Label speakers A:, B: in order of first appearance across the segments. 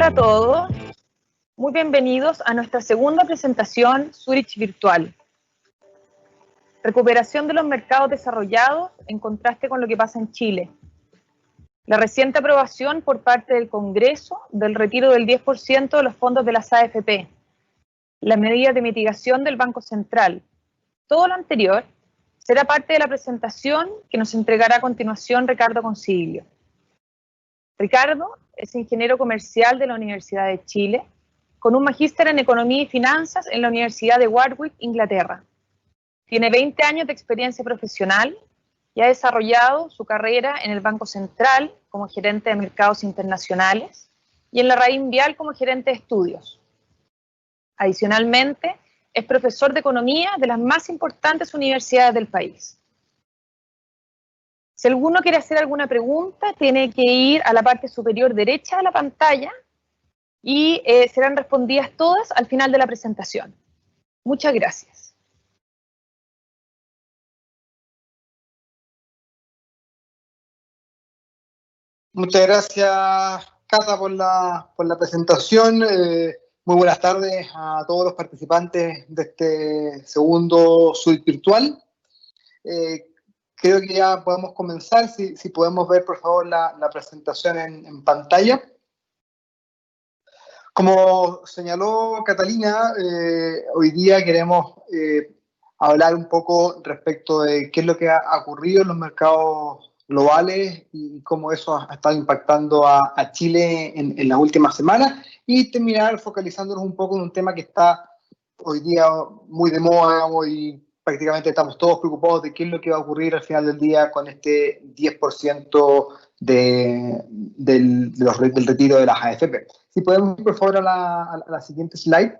A: Hola a todos, muy bienvenidos a nuestra segunda presentación Zurich Virtual. Recuperación de los mercados desarrollados en contraste con lo que pasa en Chile. La reciente aprobación por parte del Congreso del retiro del 10% de los fondos de las AFP. Las medidas de mitigación del Banco Central. Todo lo anterior será parte de la presentación que nos entregará a continuación Ricardo Consiglio. Ricardo es ingeniero comercial de la Universidad de Chile, con un magíster en Economía y Finanzas en la Universidad de Warwick, Inglaterra. Tiene 20 años de experiencia profesional y ha desarrollado su carrera en el Banco Central como gerente de mercados internacionales y en la RAIN-Vial como gerente de estudios. Adicionalmente, es profesor de economía de las más importantes universidades del país. Si alguno quiere hacer alguna pregunta, tiene que ir a la parte superior derecha de la pantalla y serán respondidas todas al final de la presentación. Muchas gracias.
B: Muchas gracias, Cata, por la presentación. Muy buenas tardes a todos los participantes de este segundo Zurich Virtual. Creo que ya podemos comenzar. Si podemos ver, por favor, la presentación en pantalla. Como señaló Catalina, hoy día queremos hablar un poco respecto de qué es lo que ha ocurrido en los mercados globales y cómo eso ha estado impactando a Chile en las últimas semanas, y terminar focalizándonos un poco en un tema que está hoy día muy de moda, y prácticamente estamos todos preocupados de qué es lo que va a ocurrir al final del día con este 10% del retiro de las AFP. Si podemos ir, por favor, a la siguiente slide.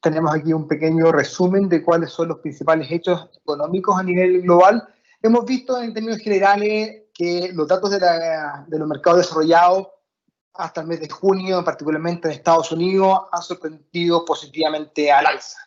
B: Tenemos aquí un pequeño resumen de cuáles son los principales hechos económicos a nivel global. Hemos visto en términos generales que los datos de los mercados desarrollados hasta el mes de junio, particularmente en Estados Unidos, han sorprendido positivamente al alza.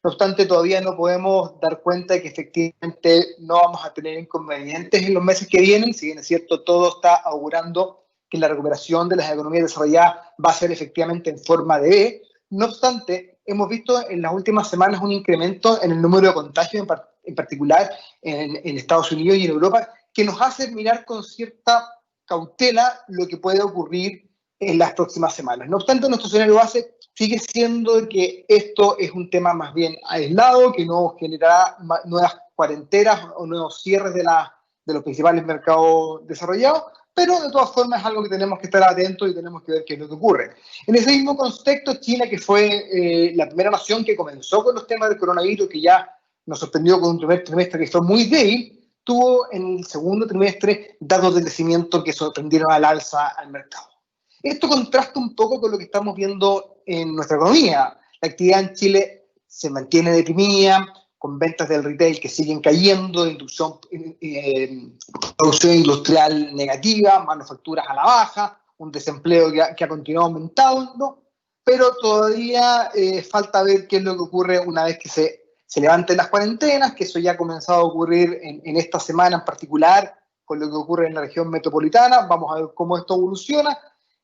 B: No obstante, todavía no podemos dar cuenta de que efectivamente no vamos a tener inconvenientes en los meses que vienen. Si bien es cierto, todo está augurando que la recuperación de las economías desarrolladas va a ser efectivamente en forma de V. No obstante, hemos visto en las últimas semanas un incremento en el número de contagios, en particular en Estados Unidos y en Europa, que nos hace mirar con cierta cautela lo que puede ocurrir en las próximas semanas. No obstante, nuestro escenario base sigue siendo que esto es un tema más bien aislado, que no generará nuevas cuarentenas o nuevos cierres de los principales mercados desarrollados, pero de todas formas es algo que tenemos que estar atentos y tenemos que ver qué es lo que ocurre. En ese mismo contexto, China, que fue la primera nación que comenzó con los temas del coronavirus, que ya nos sorprendió con un primer trimestre que fue muy débil, tuvo en el segundo trimestre datos de crecimiento que sorprendieron al alza al mercado. Esto contrasta un poco con lo que estamos viendo en nuestra economía. La actividad en Chile se mantiene deprimida, con ventas del retail que siguen cayendo, producción industrial negativa, manufacturas a la baja, un desempleo que ha continuado aumentando, pero todavía falta ver qué es lo que ocurre una vez que se levanten las cuarentenas, que eso ya ha comenzado a ocurrir en esta semana en particular, con lo que ocurre en la región metropolitana. Vamos a ver cómo esto evoluciona,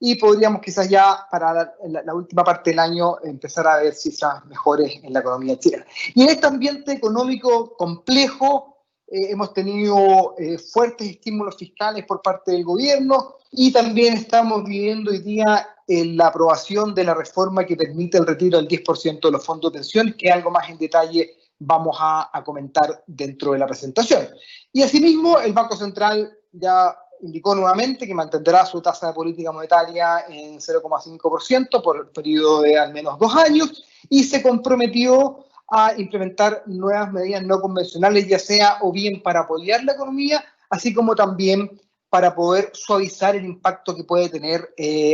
B: y podríamos quizás ya para la última parte del año empezar a ver cifras mejores en la economía chilena. Y en este ambiente económico complejo hemos tenido fuertes estímulos fiscales por parte del gobierno, y también estamos viviendo hoy día la aprobación de la reforma que permite el retiro del 10% de los fondos de pensiones, que algo más en detalle vamos a comentar dentro de la presentación. Y asimismo, el Banco Central ya indicó nuevamente que mantendrá su tasa de política monetaria en 0,5% por el periodo de al menos 2 años, y se comprometió a implementar nuevas medidas no convencionales, ya sea o bien para apoyar la economía, así como también para poder suavizar el impacto que puede tener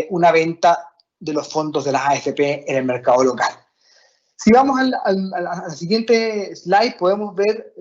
B: una venta de los fondos de las AFP en el mercado local. Si vamos a la siguiente slide, podemos ver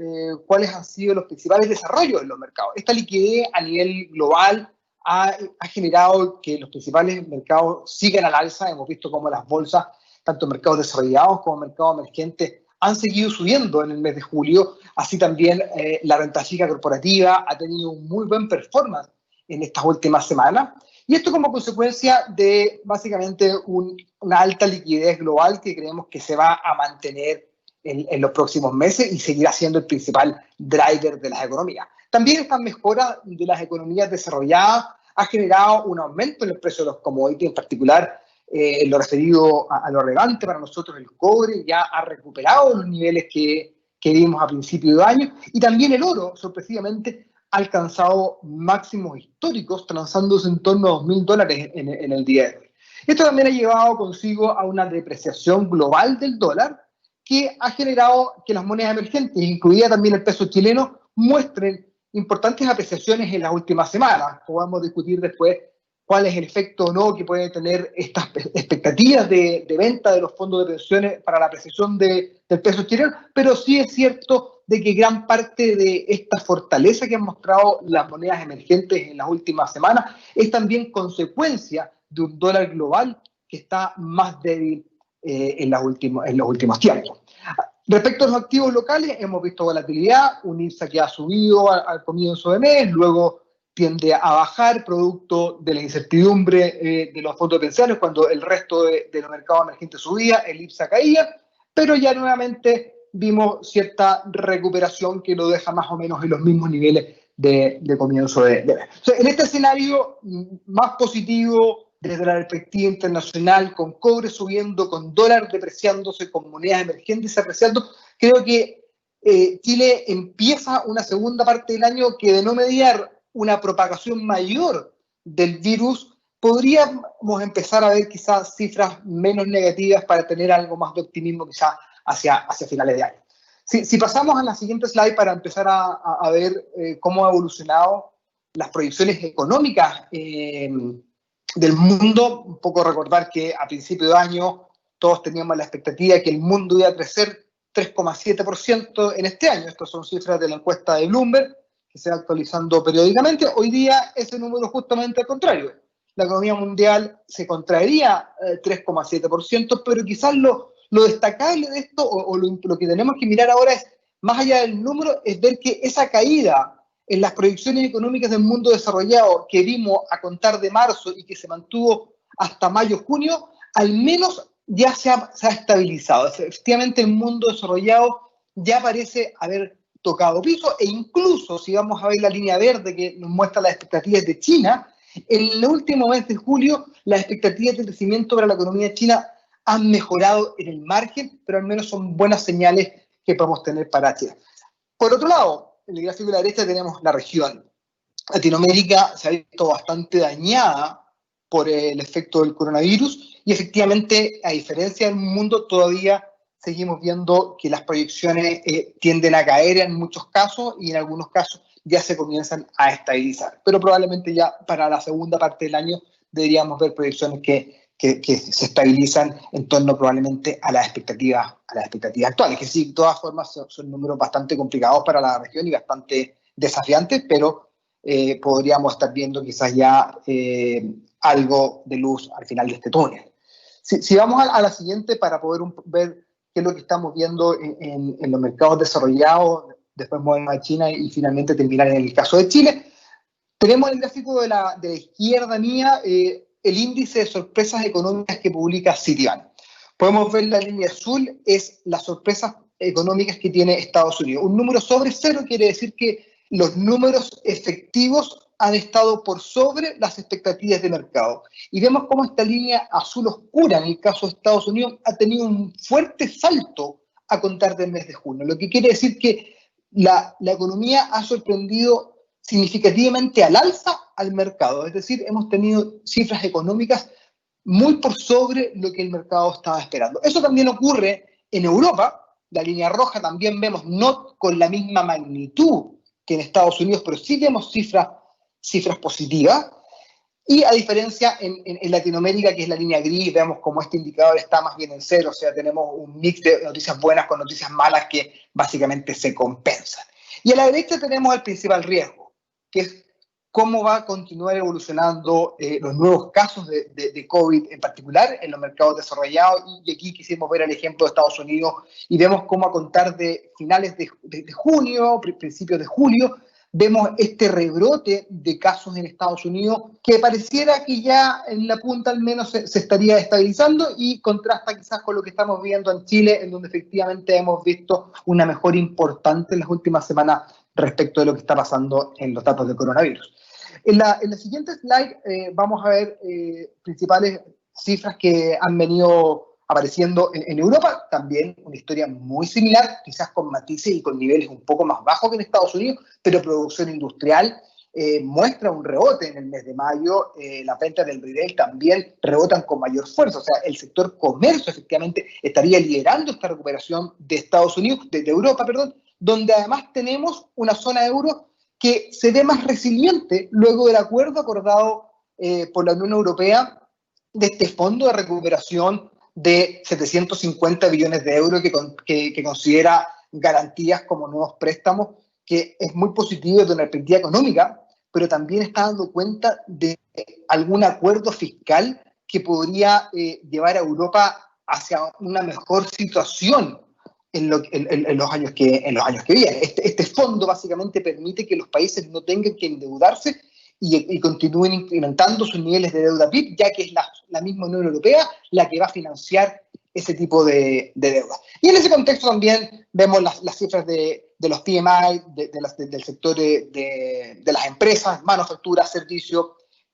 B: cuáles han sido los principales desarrollos en los mercados. Esta liquidez a nivel global ha generado que los principales mercados sigan al alza. Hemos visto cómo las bolsas, tanto mercados desarrollados como mercados emergentes, han seguido subiendo en el mes de julio. Así también la renta fija corporativa ha tenido un muy buen performance en estas últimas semanas. Y esto como consecuencia de básicamente una alta liquidez global que creemos que se va a mantener en los próximos meses y seguirá siendo el principal driver de las economías. También esta mejora de las economías desarrolladas ha generado un aumento en el precio de los commodities, en particular en lo referido a lo relevante para nosotros, el cobre ya ha recuperado los niveles que vimos a principios de año, y también el oro, sorpresivamente, ha alcanzado máximos históricos, transándose en torno a $2.000 en el día de hoy. Esto también ha llevado consigo a una depreciación global del dólar, que ha generado que las monedas emergentes, incluida también el peso chileno, muestren importantes apreciaciones en las últimas semanas. Podemos discutir después cuál es el efecto o no que pueden tener estas expectativas de venta de los fondos de pensiones para la apreciación del peso chileno, pero sí es cierto de que gran parte de esta fortaleza que han mostrado las monedas emergentes en las últimas semanas es también consecuencia de un dólar global que está más débil en los últimos tiempos. Respecto a los activos locales, hemos visto volatilidad, un IPSA que ha subido al comienzo de mes, luego tiende a bajar producto de la incertidumbre de los fondos pensiones. Cuando el resto de los mercados emergentes subía, el IPSA caía, pero ya nuevamente vimos cierta recuperación que lo deja más o menos en los mismos niveles de comienzo de mes. O sea, en este escenario más positivo desde la perspectiva internacional, con cobre subiendo, con dólar depreciándose, con monedas emergentes apreciando, creo que Chile empieza una segunda parte del año que, de no mediar una propagación mayor del virus, podríamos empezar a ver quizás cifras menos negativas para tener algo más de optimismo quizás hacia finales de año. Si pasamos a la siguiente slide para empezar a ver cómo ha evolucionado las proyecciones económicas del mundo, un poco recordar que a principio de año todos teníamos la expectativa de que el mundo iba a crecer 3,7% en este año. Estas son cifras de la encuesta de Bloomberg, que se va actualizando periódicamente. Hoy día ese número es justamente al contrario. La economía mundial se contraería 3,7%, pero quizás lo destacable de esto, o lo que tenemos que mirar ahora es, más allá del número, es ver que esa caída en las proyecciones económicas del mundo desarrollado que vimos a contar de marzo y que se mantuvo hasta mayo-junio, al menos ya se ha estabilizado. Efectivamente, el mundo desarrollado ya parece haber tocado piso, e incluso si vamos a ver la línea verde que nos muestra las expectativas de China, en el último mes de julio las expectativas de crecimiento para la economía china han mejorado en el margen, pero al menos son buenas señales que podemos tener para China. Por otro lado, en el gráfico de la derecha tenemos la región. Latinoamérica se ha visto bastante dañada por el efecto del coronavirus y efectivamente, a diferencia del mundo, todavía seguimos viendo que las proyecciones tienden a caer en muchos casos y en algunos casos ya se comienzan a estabilizar. Pero probablemente ya para la segunda parte del año deberíamos ver proyecciones que se estabilizan en torno probablemente a las expectativas actuales, que sí, de todas formas son números bastante complicados para la región y bastante desafiantes, pero podríamos estar viendo quizás ya algo de luz al final de este túnel. Si vamos a la siguiente para poder ver qué es lo que estamos viendo en los mercados desarrollados, después movemos a China y finalmente terminar en el caso de Chile, tenemos el gráfico de la izquierda mía, el índice de sorpresas económicas que publica Citibank. Podemos ver la línea azul, es las sorpresas económicas que tiene Estados Unidos. Un número sobre cero quiere decir que los números efectivos han estado por sobre las expectativas de mercado. Y vemos cómo esta línea azul oscura, en el caso de Estados Unidos, ha tenido un fuerte salto a contar del mes de junio, lo que quiere decir que la economía ha sorprendido significativamente al alza al mercado, es decir, hemos tenido cifras económicas muy por sobre lo que el mercado estaba esperando. Eso también ocurre en Europa, la línea roja también vemos, no con la misma magnitud que en Estados Unidos, pero sí vemos cifras positivas, y a diferencia en Latinoamérica, que es la línea gris, vemos como este indicador está más bien en cero, o sea, tenemos un mix de noticias buenas con noticias malas que básicamente se compensan. Y a la derecha tenemos el principal riesgo, que es cómo va a continuar evolucionando los nuevos casos de COVID, en particular en los mercados desarrollados, y aquí quisimos ver el ejemplo de Estados Unidos, y vemos cómo a contar de finales de junio, principios de julio, vemos este rebrote de casos en Estados Unidos que pareciera que ya en la punta al menos se estaría estabilizando y contrasta quizás con lo que estamos viendo en Chile, en donde efectivamente hemos visto una mejora importante en las últimas semanas respecto de lo que está pasando en los datos de coronavirus. En la siguiente slide vamos a ver principales cifras que han venido apareciendo en Europa, también una historia muy similar, quizás con matices y con niveles un poco más bajos que en Estados Unidos, pero producción industrial muestra un rebote en el mes de mayo, las ventas del retail también rebotan con mayor fuerza, o sea, el sector comercio efectivamente estaría liderando esta recuperación de Estados Unidos, de Europa, perdón, donde además tenemos una zona euro que se ve más resiliente luego del acuerdo acordado por la Unión Europea de este fondo de recuperación de 750 billones de euros que considera garantías como nuevos préstamos, que es muy positivo desde una perspectiva económica, pero también está dando cuenta de algún acuerdo fiscal que podría llevar a Europa hacia una mejor situación en los años que vienen. Este fondo básicamente permite que los países no tengan que endeudarse y continúen incrementando sus niveles de deuda PIB, ya que es la misma Unión Europea la que va a financiar ese tipo de deuda. Y en ese contexto también vemos las cifras de los PMI, del sector de las empresas, manufactura, servicios,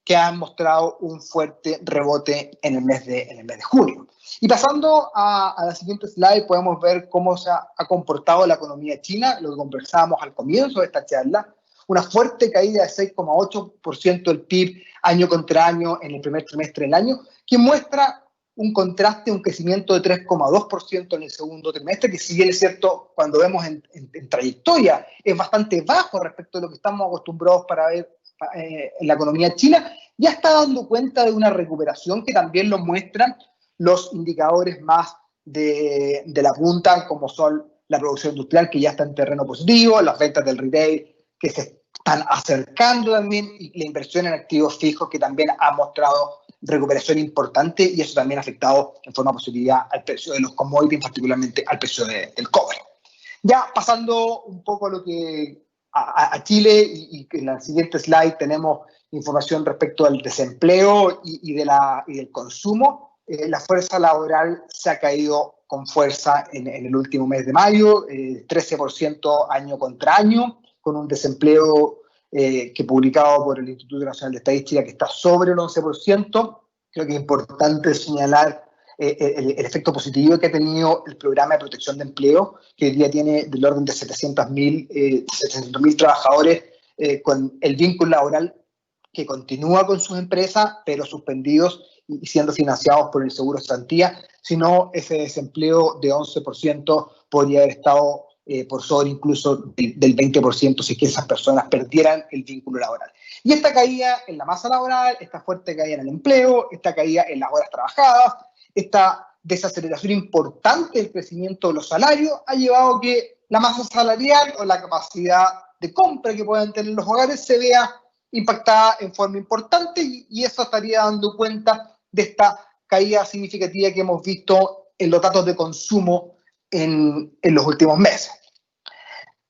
B: que han mostrado un fuerte rebote en el mes de junio. Y pasando a la siguiente slide, podemos ver cómo se ha comportado la economía china, lo que conversábamos al comienzo de esta charla, una fuerte caída de 6,8% del PIB año contra año en el primer trimestre del año, que muestra un contraste, un crecimiento de 3,2% en el segundo trimestre, que si bien es cierto, cuando vemos en trayectoria, es bastante bajo respecto a lo que estamos acostumbrados para ver en la economía china, ya está dando cuenta de una recuperación que también lo muestran los indicadores más de la punta, como son la producción industrial, que ya está en terreno positivo, las ventas del retail, que se están acercando también, y la inversión en activos fijos, que también ha mostrado recuperación importante, y eso también ha afectado en forma positiva al precio de los commodities, particularmente al precio del cobre. Ya pasando un poco a Chile, y en la siguiente slide tenemos información respecto al desempleo y del consumo. La fuerza laboral se ha caído con fuerza en el último mes de mayo, 13% año contra año, con un desempleo que publicado por el Instituto Nacional de Estadística que está sobre el 11%. Creo que es importante señalar el efecto positivo que ha tenido el programa de protección de empleo, que hoy día tiene del orden de 700.000 trabajadores con el vínculo laboral que continúa con sus empresas, pero suspendidos y siendo financiados por el Seguro Cesantía. Si no, ese desempleo de 11% podría haber estado por sobre incluso del 20% si es que esas personas perdieran el vínculo laboral. Y esta caída en la masa laboral, esta fuerte caída en el empleo, esta caída en las horas trabajadas, esta desaceleración importante del crecimiento de los salarios ha llevado a que la masa salarial o la capacidad de compra que puedan tener los hogares se vea impactada en forma importante, y eso estaría dando cuenta de esta caída significativa que hemos visto en los datos de consumo en los últimos meses.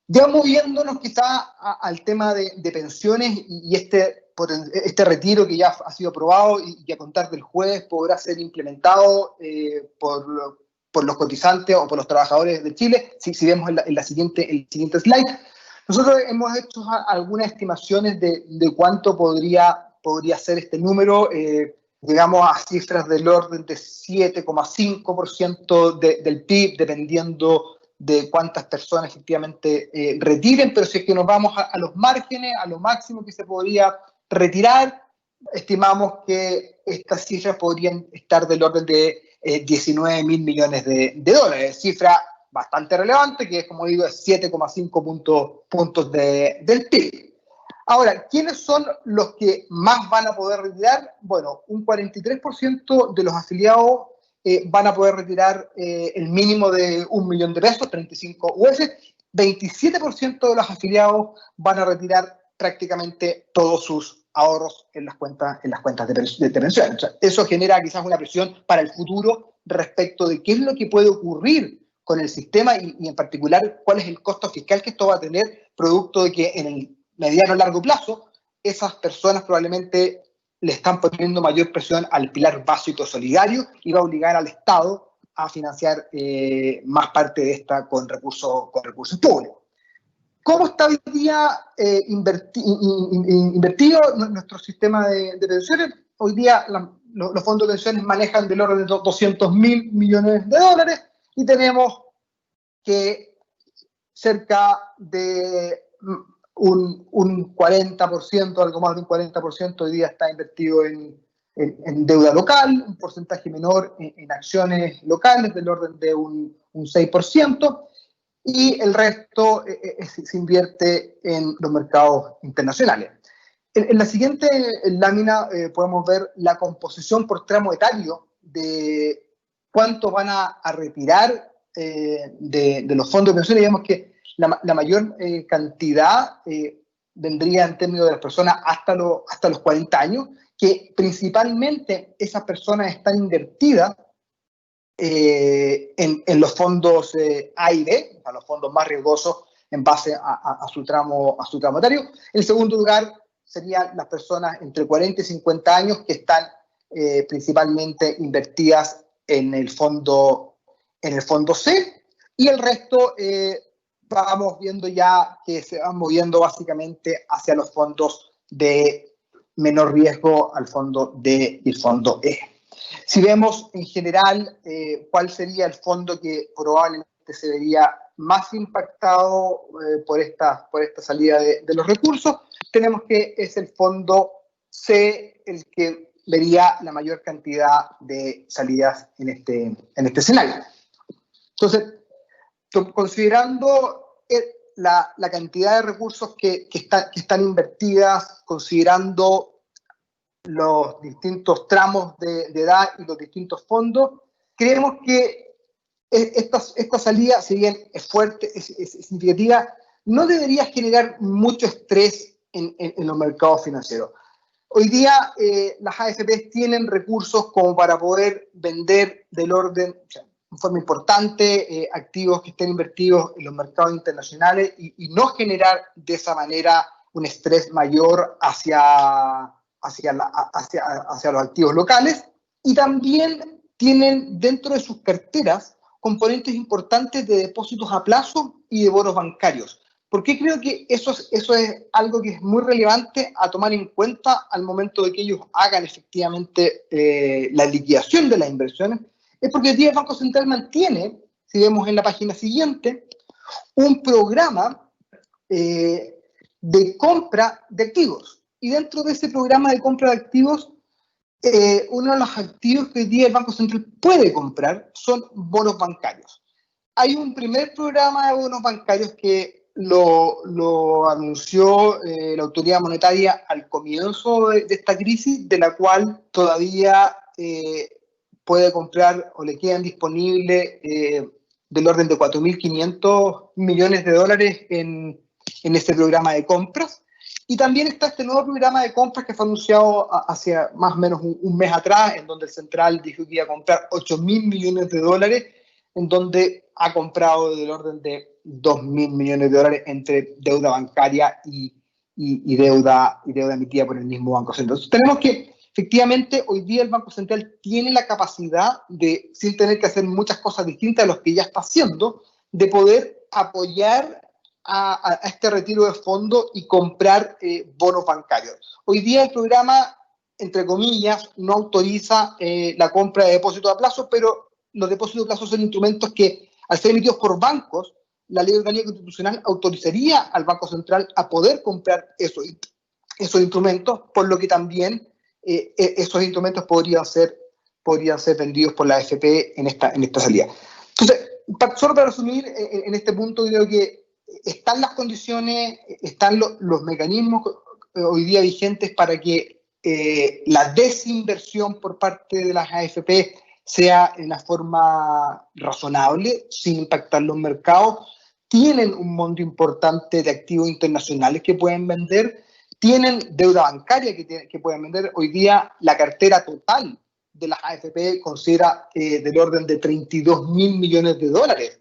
B: Ya moviéndonos quizá al tema de pensiones y este retiro que ya ha sido aprobado y que a contar del jueves podrá ser implementado por los cotizantes o por los trabajadores de Chile. Si vemos en el siguiente slide, nosotros hemos hecho algunas estimaciones de cuánto podría ser este número. Llegamos a cifras del orden de 7,5% del PIB, dependiendo de cuántas personas efectivamente retiren, pero si es que nos vamos a los márgenes, a lo máximo que se podría retirar, estimamos que estas cifras podrían estar del orden de 19.000 millones de dólares, cifra bastante relevante, que es, como digo, 7,5 puntos del PIB. Ahora, ¿quiénes son los que más van a poder retirar? Bueno, un 43% de los afiliados van a poder retirar el mínimo de $1.000.000, 35 UF. 27% de los afiliados van a retirar prácticamente todos sus ahorros en las cuentas de pensión. O sea, eso genera quizás una presión para el futuro respecto de qué es lo que puede ocurrir con el sistema y en particular cuál es el costo fiscal que esto va a tener, producto de que en el mediano a largo plazo, esas personas probablemente le están poniendo mayor presión al pilar básico solidario y va a obligar al Estado a financiar más parte de esta con recursos públicos. ¿Cómo está hoy día invertido nuestro sistema de pensiones? Hoy día los fondos de pensiones manejan del orden de 200.000 millones de dólares y tenemos que cerca de un 40%, algo más de un 40% hoy día está invertido en deuda local, un porcentaje menor en acciones locales del orden de un 6%, y el resto se invierte en los mercados internacionales. En la siguiente lámina podemos ver la composición por tramo etario de cuánto van a retirar de los fondos de pensiones. Digamos que la mayor cantidad vendría en términos de las personas hasta los 40 años, que principalmente esas personas están invertidas en los fondos A y B, a los fondos más riesgosos en base a su tramo etario. En segundo lugar, serían las personas entre 40 y 50 años que están principalmente invertidas en el fondo C, y el resto vamos viendo ya que se van moviendo básicamente hacia los fondos de menor riesgo, al fondo D y el fondo E. Si vemos en general cuál sería el fondo que probablemente se vería más impactado por esta salida de los recursos, tenemos que es el fondo C el que vería la mayor cantidad de salidas en este escenario. Entonces, considerando la cantidad de recursos que están invertidas, considerando los distintos tramos de edad y los distintos fondos, creemos que esta salida, si bien es fuerte, es significativa, no debería generar mucho estrés en los mercados financieros. Hoy día las AFPs tienen recursos como para poder vender del orden, o sea, en forma importante, activos que estén invertidos en los mercados internacionales y no generar de esa manera un estrés mayor hacia los activos locales, y también tienen dentro de sus carteras componentes importantes de depósitos a plazo y de bonos bancarios. ¿Por qué creo que eso es algo que es muy relevante a tomar en cuenta al momento de que ellos hagan efectivamente la liquidación de las inversiones? Es porque hoy día el Banco Central mantiene, si vemos en la página siguiente, un programa de compra de activos. Y dentro de ese programa de compra de activos, uno de los activos que hoy día el Banco Central puede comprar son bonos bancarios. Hay un primer programa de bonos bancarios que lo anunció la autoridad monetaria al comienzo de esta crisis, de la cual todavía puede comprar o le quedan disponibles del orden de 4.500 millones de dólares en este programa de compras. Y también está este nuevo programa de compras que fue anunciado hace más o menos un mes atrás, en donde el Central dijo que iba a comprar 8.000 millones de dólares, en donde ha comprado del orden de 2.000 millones de dólares entre deuda bancaria y deuda emitida por el mismo Banco Central. Entonces, tenemos que, efectivamente, hoy día el Banco Central tiene la capacidad de, sin tener que hacer muchas cosas distintas a los que ya está haciendo, de poder apoyar a este retiro de fondos y comprar bonos bancarios. Hoy día el programa, entre comillas, no autoriza la compra de depósitos a plazo, pero los depósitos a plazo son instrumentos que, al ser emitidos por bancos, la ley orgánica constitucional autorizaría al Banco Central a poder comprar esos instrumentos, por lo que también esos instrumentos podrían ser vendidos por la AFP en esta salida. Entonces, solo para resumir, en este punto creo que están las condiciones, están los mecanismos hoy día vigentes para que la desinversión por parte de las AFP sea en una forma razonable, sin impactar los mercados. Tienen un monto importante de activos internacionales que pueden vender, tienen deuda bancaria que pueden vender. Hoy día la cartera total de las AFP considera del orden de 32.000 millones de dólares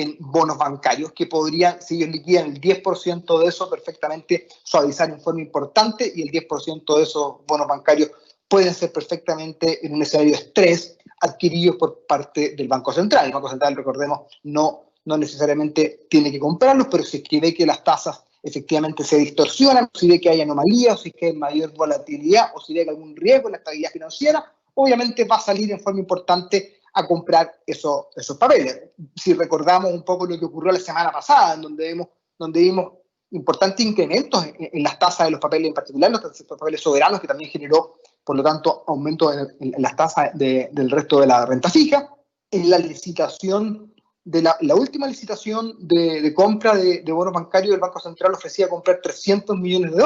B: en bonos bancarios, que podrían, si ellos liquidan el 10% de eso, perfectamente suavizar en forma importante, y el 10% de esos bonos bancarios pueden ser perfectamente en un escenario de estrés adquiridos por parte del Banco Central. El Banco Central, recordemos, no necesariamente tiene que comprarlos, pero si es que ve que las tasas efectivamente se distorsionan, si ve que hay anomalías, o si es que hay mayor volatilidad, o si ve que hay algún riesgo en la estabilidad financiera, obviamente va a salir en forma importante a comprar esos papeles. Si recordamos un poco lo que ocurrió la semana pasada, en donde vimos importantes incrementos en las tasas de los papeles, en particular los papeles soberanos, que también generó, por lo tanto, aumento en las tasas del resto de la renta fija. En la licitación, la última licitación de compra de bonos bancarios, el Banco Central ofrecía comprar $300 millones.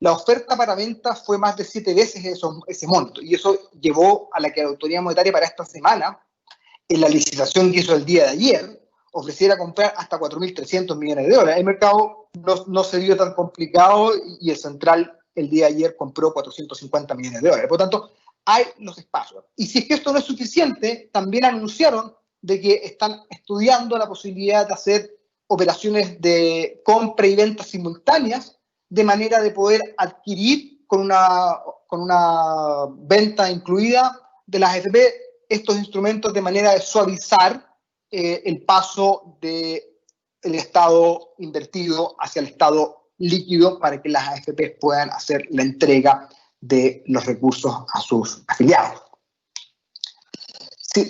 B: La oferta para venta fue más de 7 veces ese monto, y eso llevó a la que la autoridad monetaria para esta semana, en la licitación que hizo el día de ayer, ofreciera comprar hasta $4.300 millones. El mercado no se vio tan complicado, y el Central el día de ayer compró $450 millones. Por lo tanto, hay los espacios. Y si es que esto no es suficiente, también anunciaron de que están estudiando la posibilidad de hacer operaciones de compra y venta simultáneas, de manera de poder adquirir con una venta incluida de las AFP estos instrumentos, de manera de suavizar el paso del estado invertido hacia el estado líquido, para que las AFP puedan hacer la entrega de los recursos a sus afiliados.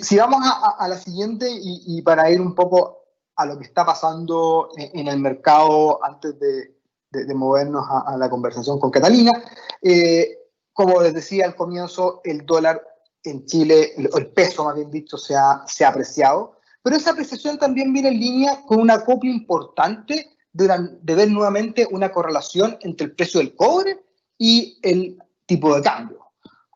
B: Si vamos a la siguiente, y para ir un poco a lo que está pasando en el mercado antes de movernos a la conversación con Catalina, como les decía al comienzo, el dólar en Chile, el peso más bien dicho, se ha apreciado, pero esa apreciación también viene en línea con una copia importante de ver nuevamente una correlación entre el precio del cobre y el tipo de cambio.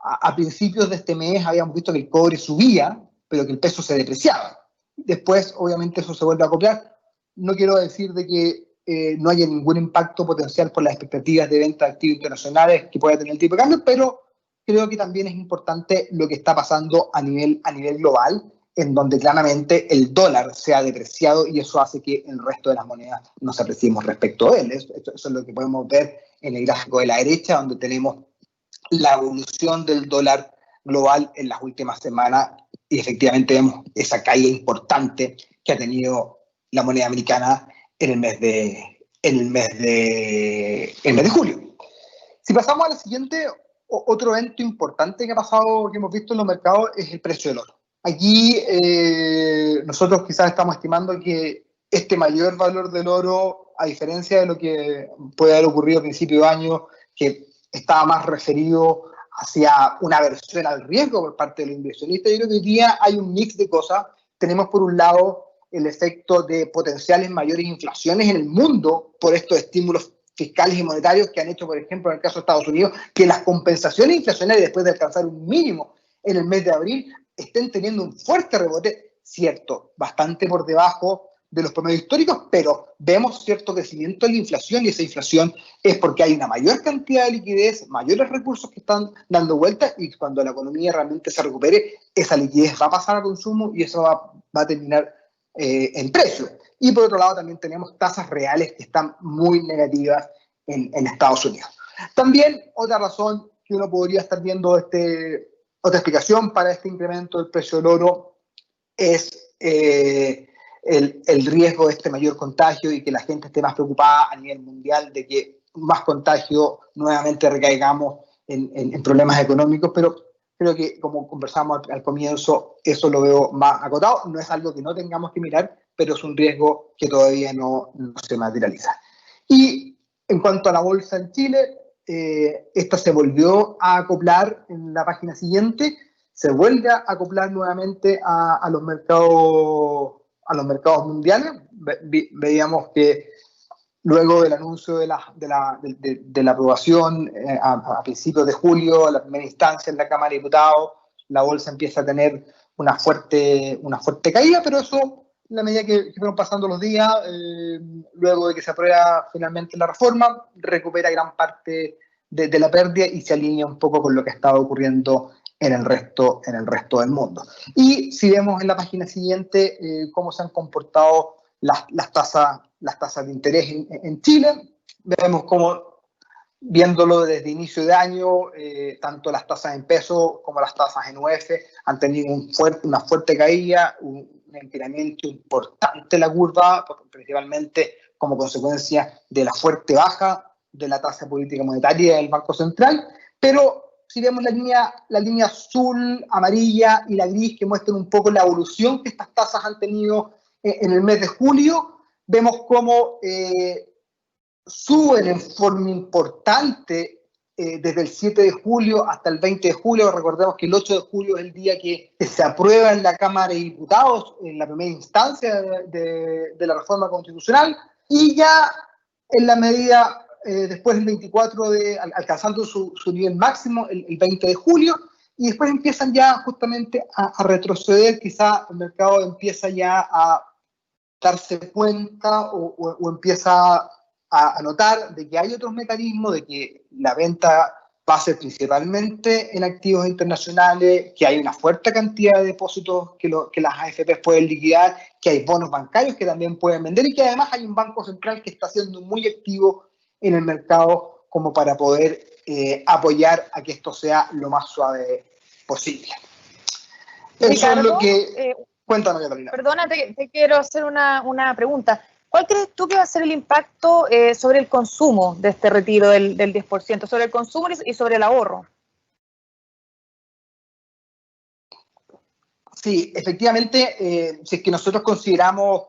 B: A principios de este mes habíamos visto que el cobre subía, pero que el peso se depreciaba. Después, obviamente, eso se vuelve a copiar. No quiero decir de que no haya ningún impacto potencial por las expectativas de venta de activos internacionales que pueda tener el tipo de cambio, pero creo que también es importante lo que está pasando a nivel global, en donde claramente el dólar se ha depreciado, y eso hace que el resto de las monedas nos apreciemos respecto a él. Eso es lo que podemos ver en el gráfico de la derecha, donde tenemos la evolución del dólar global en las últimas semanas, y efectivamente vemos esa caída importante que ha tenido la moneda americana en el mes de julio. Si pasamos a la siguiente, otro evento importante que ha pasado, que hemos visto en los mercados, es el precio del oro. Aquí nosotros quizás estamos estimando que este mayor valor del oro, a diferencia de lo que puede haber ocurrido a principio de año, que estaba más referido hacia una aversión al riesgo por parte de los inversionistas, yo creo que hoy día hay un mix de cosas. Tenemos por un lado el efecto de potenciales mayores inflaciones en el mundo por estos estímulos fiscales y monetarios que han hecho, por ejemplo, en el caso de Estados Unidos, que las compensaciones inflacionarias, después de alcanzar un mínimo en el mes de abril, estén teniendo un fuerte rebote, cierto, bastante por debajo de los promedios históricos, pero vemos cierto crecimiento en la inflación, y esa inflación es porque hay una mayor cantidad de liquidez, mayores recursos que están dando vueltas, y cuando la economía realmente se recupere, esa liquidez va a pasar a consumo, y eso va a terminar en precios. Y por otro lado también tenemos tasas reales que están muy negativas en Estados Unidos. También otra razón que uno podría estar viendo, otra explicación para este incremento del precio del oro, es el riesgo de este mayor contagio, y que la gente esté más preocupada a nivel mundial de que más contagio nuevamente recaigamos en problemas económicos. Pero creo que, como conversamos al comienzo, eso lo veo más acotado. No es algo que no tengamos que mirar, pero es un riesgo que todavía no se materializa. Y en cuanto a la bolsa en Chile, esta se volvió a acoplar en la página siguiente, se vuelve a acoplar nuevamente a los mercados mundiales. Veíamos que luego del anuncio de la aprobación a principios de julio, la primera instancia en la Cámara de Diputados, la bolsa empieza a tener una fuerte caída, pero eso, en la medida que fueron pasando los días, luego de que se aprueba finalmente la reforma, recupera gran parte de la pérdida y se alinea un poco con lo que estaba ocurriendo en el resto del mundo. Y si vemos en la página siguiente cómo se han comportado las tasas de interés en Chile, vemos cómo, viéndolo desde inicio de año, tanto las tasas en pesos como las tasas en UF han tenido una fuerte caída, un empinamiento importante en la curva, principalmente como consecuencia de la fuerte baja de la tasa política monetaria del Banco Central, pero si vemos la línea azul, amarilla y la gris que muestran un poco la evolución que estas tasas han tenido en el mes de julio, vemos cómo suben en forma importante desde el 7 de julio hasta el 20 de julio. Recordemos que el 8 de julio es el día que se aprueba en la Cámara de Diputados, en la primera instancia de la reforma constitucional, y ya en la medida, después del 24, alcanzando su nivel máximo el 20 de julio, y después empiezan ya justamente a retroceder. Quizá el mercado empieza ya a darse cuenta o empieza a notar de que hay otros mecanismos, de que la venta va a ser principalmente en activos internacionales, que hay una fuerte cantidad de depósitos que las AFP pueden liquidar, que hay bonos bancarios que también pueden vender y que además hay un banco central que está siendo muy activo en el mercado como para poder apoyar a que esto sea lo más suave posible. Eso
A: Ricardo,
B: es lo que... Cuéntanos, Catalina.
A: Perdona, te quiero hacer una pregunta. ¿Cuál crees tú que va a ser el impacto sobre el consumo de este retiro del 10%, sobre el consumo y sobre el ahorro?
B: Sí, efectivamente, si es que nosotros consideramos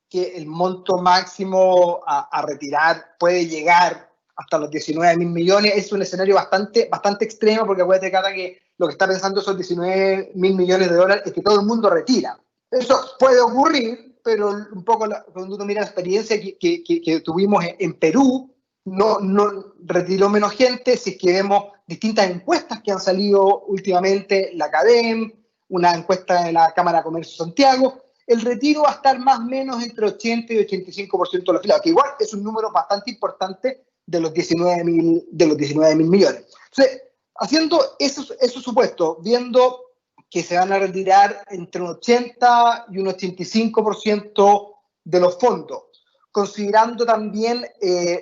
B: que el monto máximo a retirar puede llegar hasta los 19.000 millones, es un escenario bastante extremo, porque acuérdate, Cata, que lo que está pensando esos 19.000 millones de dólares es que todo el mundo retira. Eso puede ocurrir, pero un poco cuando uno mira la experiencia que tuvimos en Perú, no retiró menos gente. Si es que vemos distintas encuestas que han salido últimamente, la CADEM, una encuesta de la Cámara de Comercio de Santiago, el retiro va a estar más o menos entre 80 y 85% de los afiliados, que igual es un número bastante importante de los 19.000 millones. Entonces, haciendo esos supuestos, viendo que se van a retirar entre un 80 y un 85% de los fondos, considerando también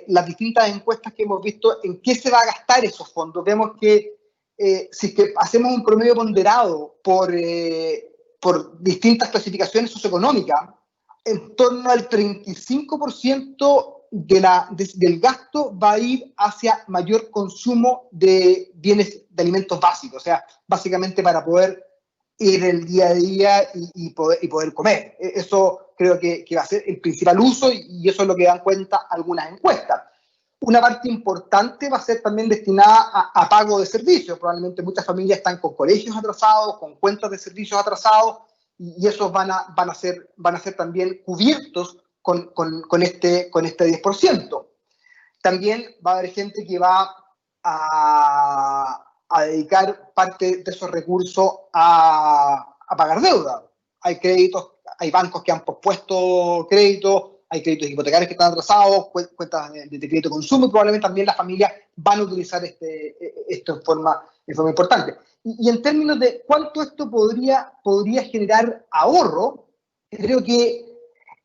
B: las distintas encuestas que hemos visto en qué se va a gastar esos fondos, vemos que si es que hacemos un promedio ponderado por distintas clasificaciones socioeconómicas, en torno al 35% del gasto va a ir hacia mayor consumo de bienes, de alimentos básicos, o sea, básicamente para poder ir el día a día y poder comer. Eso creo que va a ser el principal uso, y eso es lo que dan cuenta algunas encuestas. Una parte importante va a ser también destinada a pago de servicios. Probablemente muchas familias están con colegios atrasados, con cuentas de servicios atrasados, y esos van a ser también cubiertos con este 10%. También va a haber gente que va a dedicar parte de esos recursos a pagar deuda. Hay créditos, hay bancos que han pospuesto créditos, hay créditos hipotecarios que están atrasados, cuentas de crédito de consumo, y probablemente también las familias van a utilizar esto en forma importante. Y en términos de cuánto esto podría generar ahorro, creo que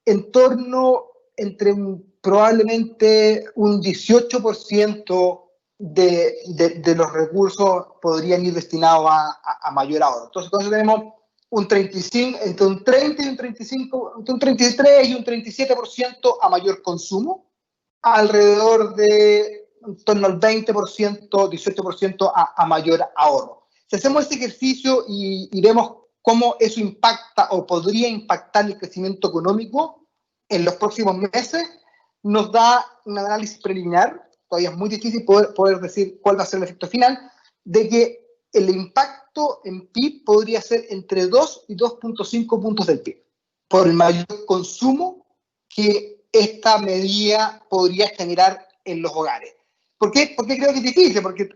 B: en torno entre probablemente un 18% de los recursos podrían ir destinados a mayor ahorro. Entonces tenemos un 35, entre un 30 y un 35, entre un 33 y un 37% a mayor consumo, alrededor de en torno al 20%, 18% a mayor ahorro. Si hacemos ese ejercicio y vemos cómo eso impacta o podría impactar el crecimiento económico en los próximos meses, nos da un análisis preliminar, todavía es muy difícil poder decir cuál va a ser el efecto final, de que el impacto en PIB podría ser entre 2 y 2.5 puntos del PIB, por el mayor consumo que esta medida podría generar en los hogares. ¿Por qué creo que es difícil? Porque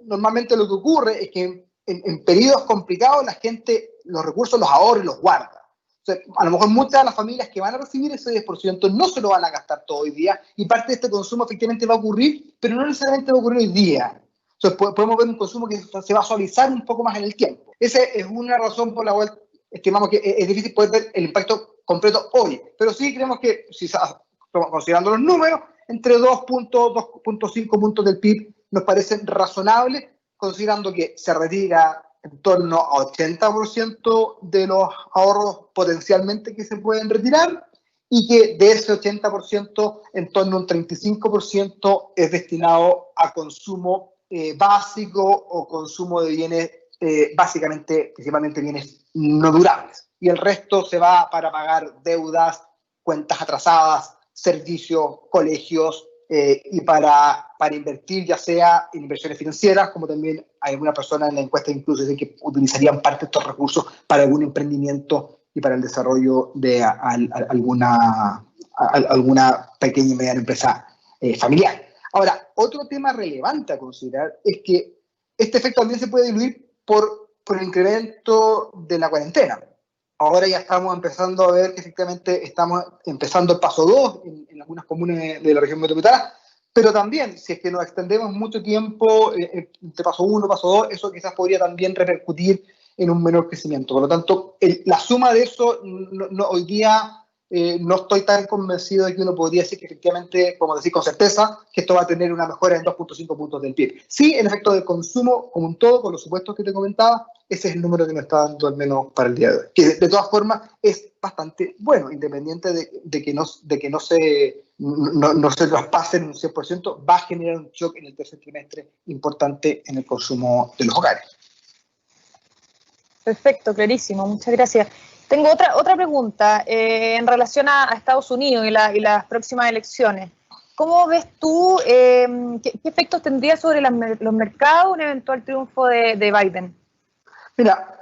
B: normalmente lo que ocurre es que en periodos complicados la gente los recursos los ahorra y los guarda. O sea, a lo mejor muchas de las familias que van a recibir ese 10% no se lo van a gastar todo hoy día, y parte de este consumo efectivamente va a ocurrir, pero no necesariamente va a ocurrir hoy día. O Entonces podemos ver un consumo que se va a suavizar un poco más en el tiempo. Esa es una razón por la cual estimamos que es difícil poder ver el impacto completo hoy, pero sí creemos que, si considerando los números, entre 2.5 puntos del PIB nos parecen razonables, considerando que se retira en torno a 80% de los ahorros potencialmente que se pueden retirar, y que de ese 80%, en torno a un 35% es destinado a consumo básico o consumo de bienes, básicamente, principalmente bienes no durables. Y el resto se va para pagar deudas, cuentas atrasadas, servicios, colegios, y para invertir, ya sea en inversiones financieras, como también hay alguna persona en la encuesta incluso dice que utilizarían parte de estos recursos para algún emprendimiento y para el desarrollo de alguna pequeña y mediana empresa familiar. Ahora, otro tema relevante a considerar es que este efecto también se puede diluir por el incremento de la cuarentena. Ahora ya estamos empezando a ver que efectivamente estamos empezando el paso 2 en algunas comunes de la región metropolitana, pero también, si es que nos extendemos mucho tiempo entre paso 1 y paso 2, eso quizás podría también repercutir en un menor crecimiento. Por lo tanto, la suma de eso, hoy día no estoy tan convencido de que uno podría decir que efectivamente, como decir con certeza, que esto va a tener una mejora en 2.5 puntos del PIB. Sí, el efecto del consumo, como un todo, con los supuestos que te comentaba, ese es el número que me está dando al menos para el día de hoy. Que de todas formas es bastante bueno, independiente de que no se traspase en un 100%, va a generar un shock en el tercer trimestre importante en el consumo de los hogares.
A: Perfecto, clarísimo, muchas gracias. Tengo otra pregunta en relación a Estados Unidos y las próximas elecciones. ¿Cómo ves tú, qué efectos tendría sobre los mercados un eventual triunfo de Biden?
B: Mira,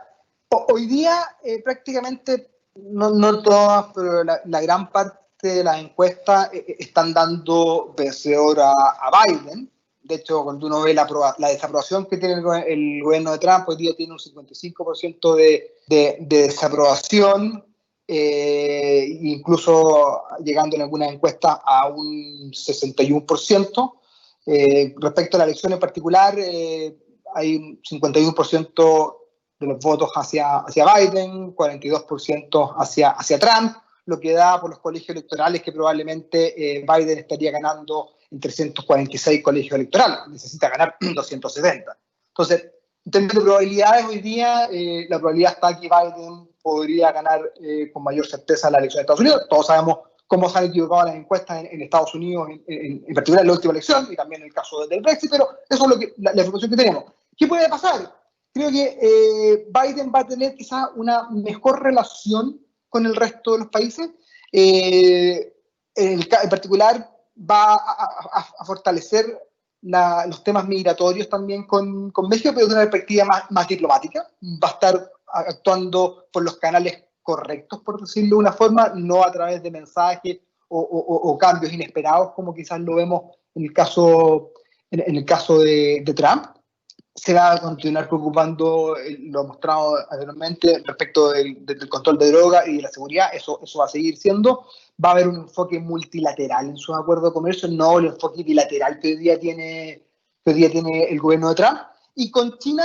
B: hoy día prácticamente, no todas, pero la gran parte de las encuestas están dando vencedor a Biden. De hecho, cuando uno ve la desaprobación que tiene el gobierno de Trump, hoy día tiene un 55% de desaprobación, incluso llegando en algunas encuestas a un 61%. Respecto a la elección en particular, hay un 51% de los votos hacia Biden, 42% hacia Trump, lo que da por los colegios electorales que probablemente Biden estaría ganando en 346 colegios electorales, necesita ganar 270. Entonces, en términos de probabilidades, hoy día la probabilidad está que Biden podría ganar con mayor certeza la elección de Estados Unidos. Todos sabemos cómo se han equivocado las encuestas en Estados Unidos, en particular en la última elección, y también en el caso del Brexit, pero eso es la información que tenemos. ¿Qué puede pasar? Creo que Biden va a tener quizás una mejor relación con el resto de los países. En particular, va a fortalecer los temas migratorios también con México, pero de una perspectiva más diplomática. Va a estar actuando por los canales correctos, por decirlo de una forma, no a través de mensajes o cambios inesperados, como quizás lo vemos en el caso de Trump. Se va a continuar preocupando, lo mostrado anteriormente, respecto del control de droga y de la seguridad. Eso va a seguir siendo. Va a haber un enfoque multilateral en sus acuerdos de comercio, no el enfoque bilateral que hoy día tiene el gobierno de Trump. Y con China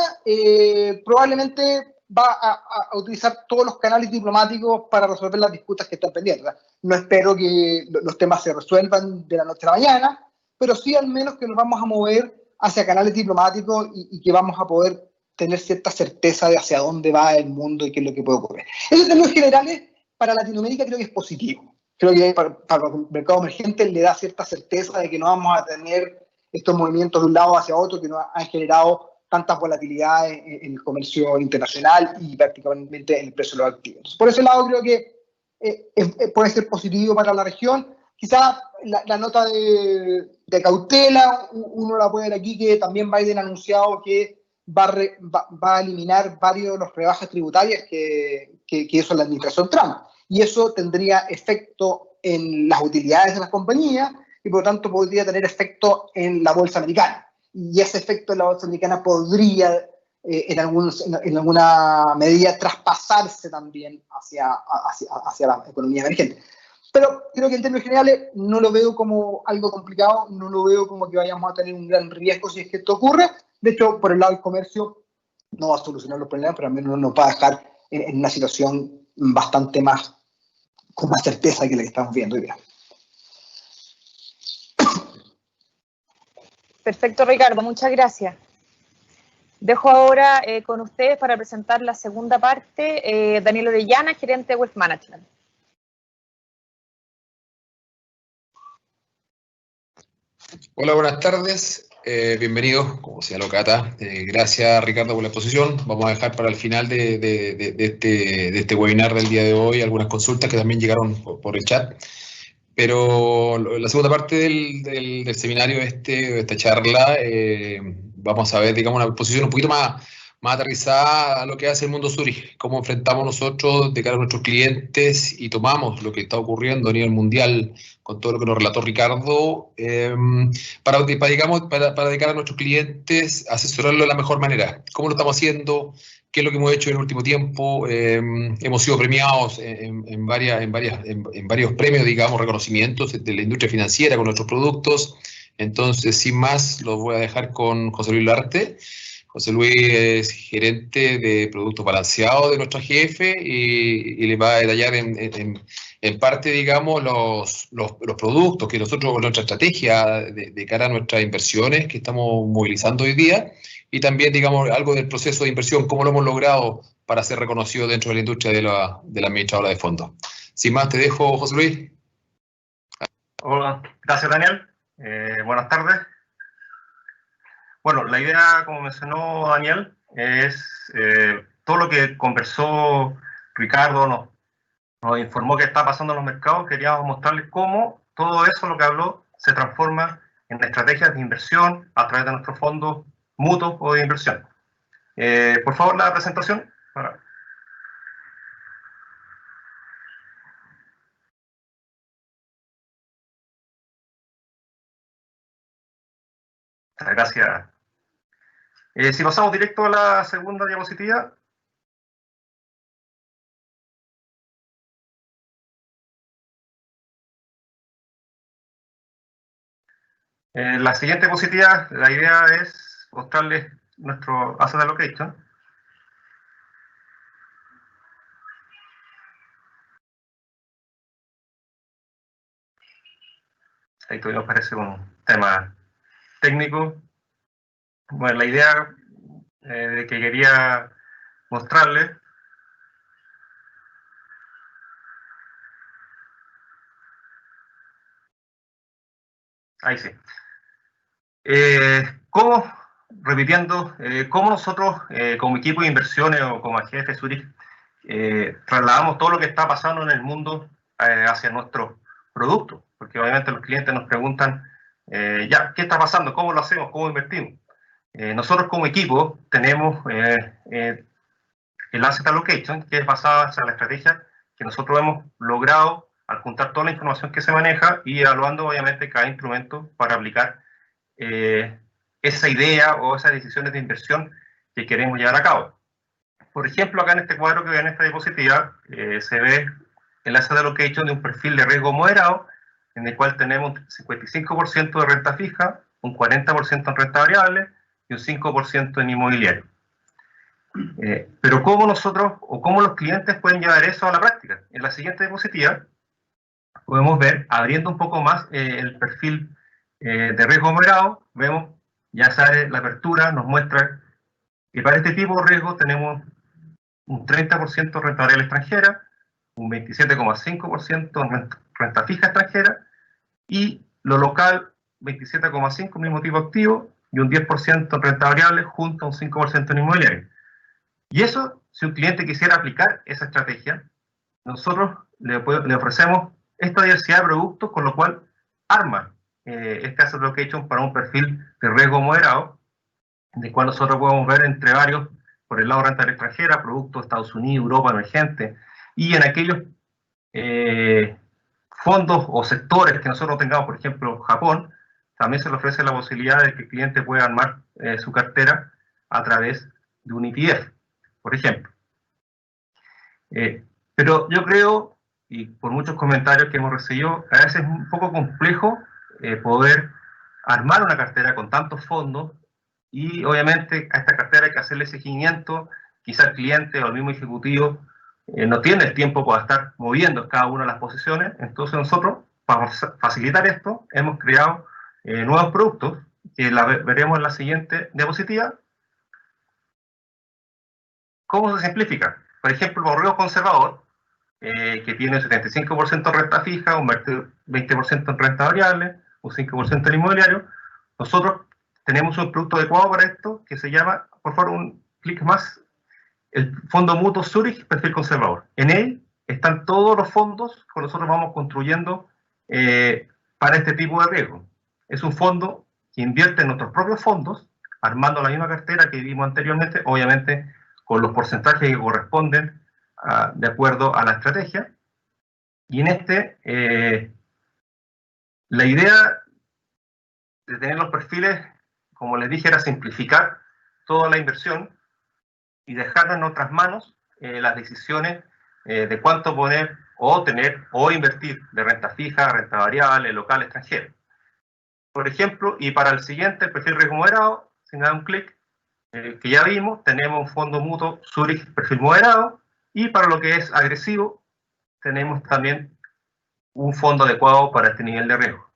B: probablemente va a utilizar todos los canales diplomáticos para resolver las disputas que están pendientes. No espero que los temas se resuelvan de la noche a la mañana, pero sí al menos que nos vamos a mover hacia canales diplomáticos y que vamos a poder tener cierta certeza de hacia dónde va el mundo y qué es lo que puede ocurrir. Eso en términos generales, para Latinoamérica creo que es positivo. Creo que para el mercado emergente le da cierta certeza de que no vamos a tener estos movimientos de un lado hacia otro que nos han generado tantas volatilidades en el comercio internacional y prácticamente en el precio de los activos. Entonces, por ese lado creo que puede ser positivo para la región. Quizás la nota de cautela, uno la puede ver aquí, que también Biden ha anunciado que va a eliminar varios de los rebajas tributarias que hizo la administración Trump. Y eso tendría efecto en las utilidades de las compañías y por lo tanto podría tener efecto en la bolsa americana. Y ese efecto en la bolsa americana podría en alguna medida traspasarse también hacia la economía emergente. Pero creo que en términos generales no lo veo como algo complicado, no lo veo como que vayamos a tener un gran riesgo si es que esto ocurre. De hecho, por el lado del comercio, no va a solucionar los problemas, pero al menos nos va a dejar en una situación bastante más, con más certeza que la que estamos viendo hoy día.
A: Perfecto, Ricardo, muchas gracias. Dejo ahora con ustedes para presentar la segunda parte, Daniel Orellana, gerente de Wealth Management.
C: Hola, buenas tardes. Bienvenidos, como señaló Cata. Gracias, Ricardo, por la exposición. Vamos a dejar para el final de este webinar del día de hoy algunas consultas que también llegaron por el chat. Pero la segunda parte del seminario de esta charla, vamos a ver, digamos, una exposición un poquito más aterrizada a lo que hace el mundo Zurich, cómo enfrentamos nosotros de cara a nuestros clientes y tomamos lo que está ocurriendo a nivel mundial con todo lo que nos relató Ricardo, para de cara a nuestros clientes, asesorarlo de la mejor manera. ¿Cómo lo estamos haciendo? ¿Qué es lo que hemos hecho en el último tiempo? Hemos sido premiados en varios premios, digamos, reconocimientos de la industria financiera con nuestros productos. Entonces, sin más, los voy a dejar con José Luis Larte. José Luis es gerente de productos balanceados de nuestra jefe y le va a detallar en parte, digamos, los productos que nosotros, nuestra estrategia de cara a nuestras inversiones que estamos movilizando hoy día, y también, digamos, algo del proceso de inversión, cómo lo hemos logrado para ser reconocido dentro de la industria de la administradora de fondos. Sin más, te dejo, José Luis.
D: Hola, gracias, Daniel. Buenas tardes. Bueno, la idea, como mencionó Daniel, es todo lo que conversó Ricardo, nos informó que está pasando en los mercados. Queríamos mostrarles cómo todo eso, lo que habló, se transforma en estrategias de inversión a través de nuestros fondos mutuos o de inversión. Por favor, la presentación. Gracias. Si pasamos directo a la segunda diapositiva. La siguiente diapositiva, la idea es mostrarles nuestro asset allocation. Ahí todavía nos parece un tema técnico. Bueno, la idea que quería mostrarles ahí sí. Cómo nosotros como equipo de inversiones o como agente de Zurich trasladamos todo lo que está pasando en el mundo hacia nuestros productos, porque obviamente los clientes nos preguntan, ya, ¿qué está pasando? ¿Cómo lo hacemos? ¿Cómo invertimos? Nosotros como equipo tenemos el Asset Allocation, que es basada en la estrategia que nosotros hemos logrado al juntar toda la información que se maneja y evaluando obviamente cada instrumento para aplicar esa idea o esas decisiones de inversión que queremos llevar a cabo. Por ejemplo, acá en este cuadro que ven en esta diapositiva se ve el Asset Allocation de un perfil de riesgo moderado, en el cual tenemos un 55% de renta fija, un 40% en renta variable y un 5% en inmobiliario. Pero ¿cómo nosotros o cómo los clientes pueden llevar eso a la práctica? En la siguiente diapositiva podemos ver, abriendo un poco más el perfil de riesgo moderado, vemos, ya sale la apertura, nos muestra que para este tipo de riesgo tenemos un 30% renta variable extranjera, un 27,5% en renta fija extranjera, y lo local, 27,5% mismo tipo activo, y un 10% en renta variable junto a un 5% en inmobiliario. Y eso, si un cliente quisiera aplicar esa estrategia, nosotros le ofrecemos esta diversidad de productos, con lo cual arma este asset allocation para un perfil de riesgo moderado, en el cual nosotros podemos ver entre varios, por el lado de renta extranjera, productos de Estados Unidos, Europa, emergente, y en aquellos fondos o sectores que nosotros tengamos, por ejemplo, Japón, también se le ofrece la posibilidad de que el cliente pueda armar su cartera a través de un ETF, por ejemplo. Pero yo creo, y por muchos comentarios que hemos recibido, a veces es un poco complejo poder armar una cartera con tantos fondos y obviamente a esta cartera hay que hacerle seguimiento. Quizá el cliente o el mismo ejecutivo no tiene el tiempo para estar moviendo cada una de las posiciones. Entonces nosotros, para facilitar esto, hemos creado nuevos productos que veremos en la siguiente diapositiva. ¿Cómo se simplifica? Por ejemplo, el borrego conservador, que tiene 75% en renta fija, un 20% en renta variable, un 5% en inmobiliario. Nosotros tenemos un producto adecuado para esto que se llama, por favor, un clic más, el Fondo Mutuo Zurich Perfil Conservador. En él están todos los fondos que nosotros vamos construyendo para este tipo de riesgo. Es un fondo que invierte en nuestros propios fondos, armando la misma cartera que vimos anteriormente, obviamente con los porcentajes que corresponden de acuerdo a la estrategia. Y en la idea de tener los perfiles, como les dije, era simplificar toda la inversión y dejar en nuestras manos las decisiones de cuánto poner o tener o invertir de renta fija, renta variable, local, extranjero. Por ejemplo, y para el siguiente, el perfil riesgo moderado, si me da un clic, que ya vimos, tenemos un fondo mutuo Zurich perfil moderado, y para lo que es agresivo, tenemos también un fondo adecuado para este nivel de riesgo.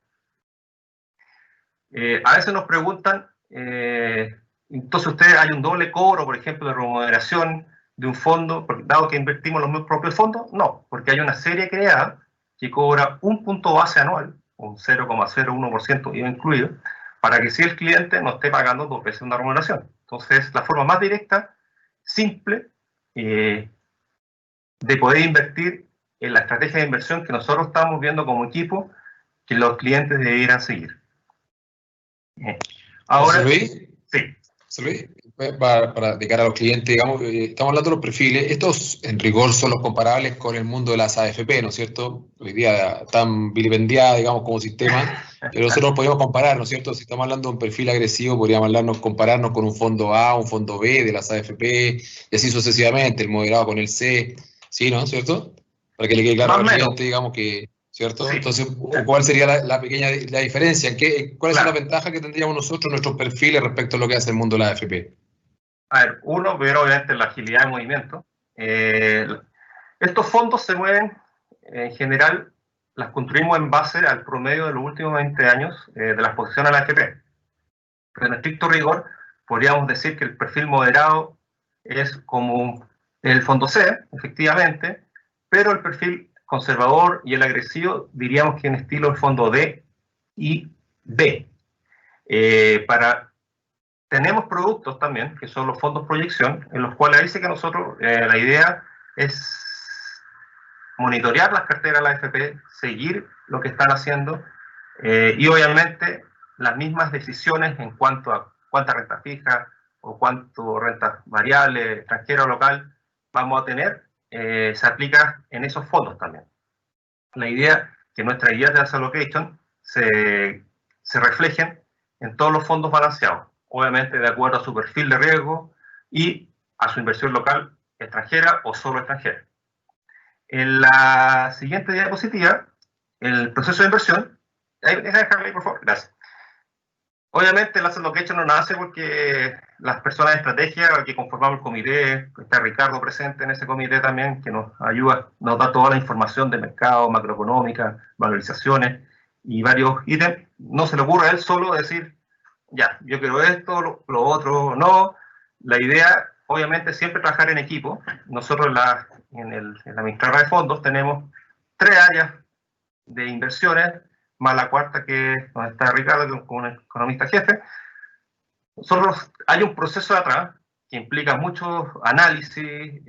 D: A veces nos preguntan, entonces ustedes hay un doble cobro, por ejemplo, de remuneración de un fondo, dado que invertimos los propios fondos. No, porque hay una serie creada que cobra un punto base anual, un 0,01% IVA incluido, para que si el cliente no esté pagando 2 veces una remuneración. Entonces, la forma más directa, simple, de poder invertir en la estrategia de inversión que nosotros estamos viendo como equipo que los clientes debieran seguir. Ahora,
C: Luis,
D: sí.
C: Luis, para de cara a los clientes, digamos, estamos hablando de los perfiles. Estos, en rigor, son los comparables con el mundo de las AFP, ¿no es cierto? Hoy día tan vilipendiada, digamos, como sistema, pero nosotros podemos comparar, ¿no es cierto? Si estamos hablando de un perfil agresivo, podríamos compararnos con un fondo A, un fondo B de las AFP, y así sucesivamente, el moderado con el C, ¿sí, no es cierto? Para que le quede claro al cliente, digamos, que... ¿cierto? Sí. Entonces, ¿cuál sería la diferencia? ¿Cuál es la ventaja que tendríamos nosotros en nuestros perfiles respecto a lo que hace el mundo de la AFP?
D: A ver, uno, primero obviamente la agilidad de movimiento. Estos fondos se mueven, en general, las construimos en base al promedio de los últimos 20 años de la exposición a la AFP. Pero en estricto rigor, podríamos decir que el perfil moderado es como el fondo C, efectivamente, pero el perfil conservador y el agresivo diríamos que en estilo el fondo D y B. Tenemos productos también, que son los fondos proyección, en los cuales dice que nosotros, la idea es monitorear las carteras de la AFP, seguir lo que están haciendo, y obviamente las mismas decisiones en cuanto a cuánta renta fija o cuánto renta variable, extranjera o local vamos a tener, se aplica en esos fondos también. La idea es que nuestras ideas de asset allocation se reflejen en todos los fondos balanceados, obviamente de acuerdo a su perfil de riesgo y a su inversión local, extranjera o solo extranjera. En la siguiente diapositiva, el proceso de inversión, déjame ahí, por favor, gracias. Obviamente el asset allocation no nace porque las personas de estrategia que conformamos el comité, está Ricardo presente en ese comité también, que nos ayuda, nos da toda la información de mercado, macroeconómica, valorizaciones y varios ítems. No se le ocurre a él solo decir, ya, yo quiero esto, lo otro no. La idea, obviamente, es siempre trabajar en equipo. Nosotros en la administradora de fondos tenemos 3 áreas de inversiones, más la cuarta que donde está Ricardo, que es un economista jefe. Nosotros, hay un proceso de atrás que implica mucho análisis,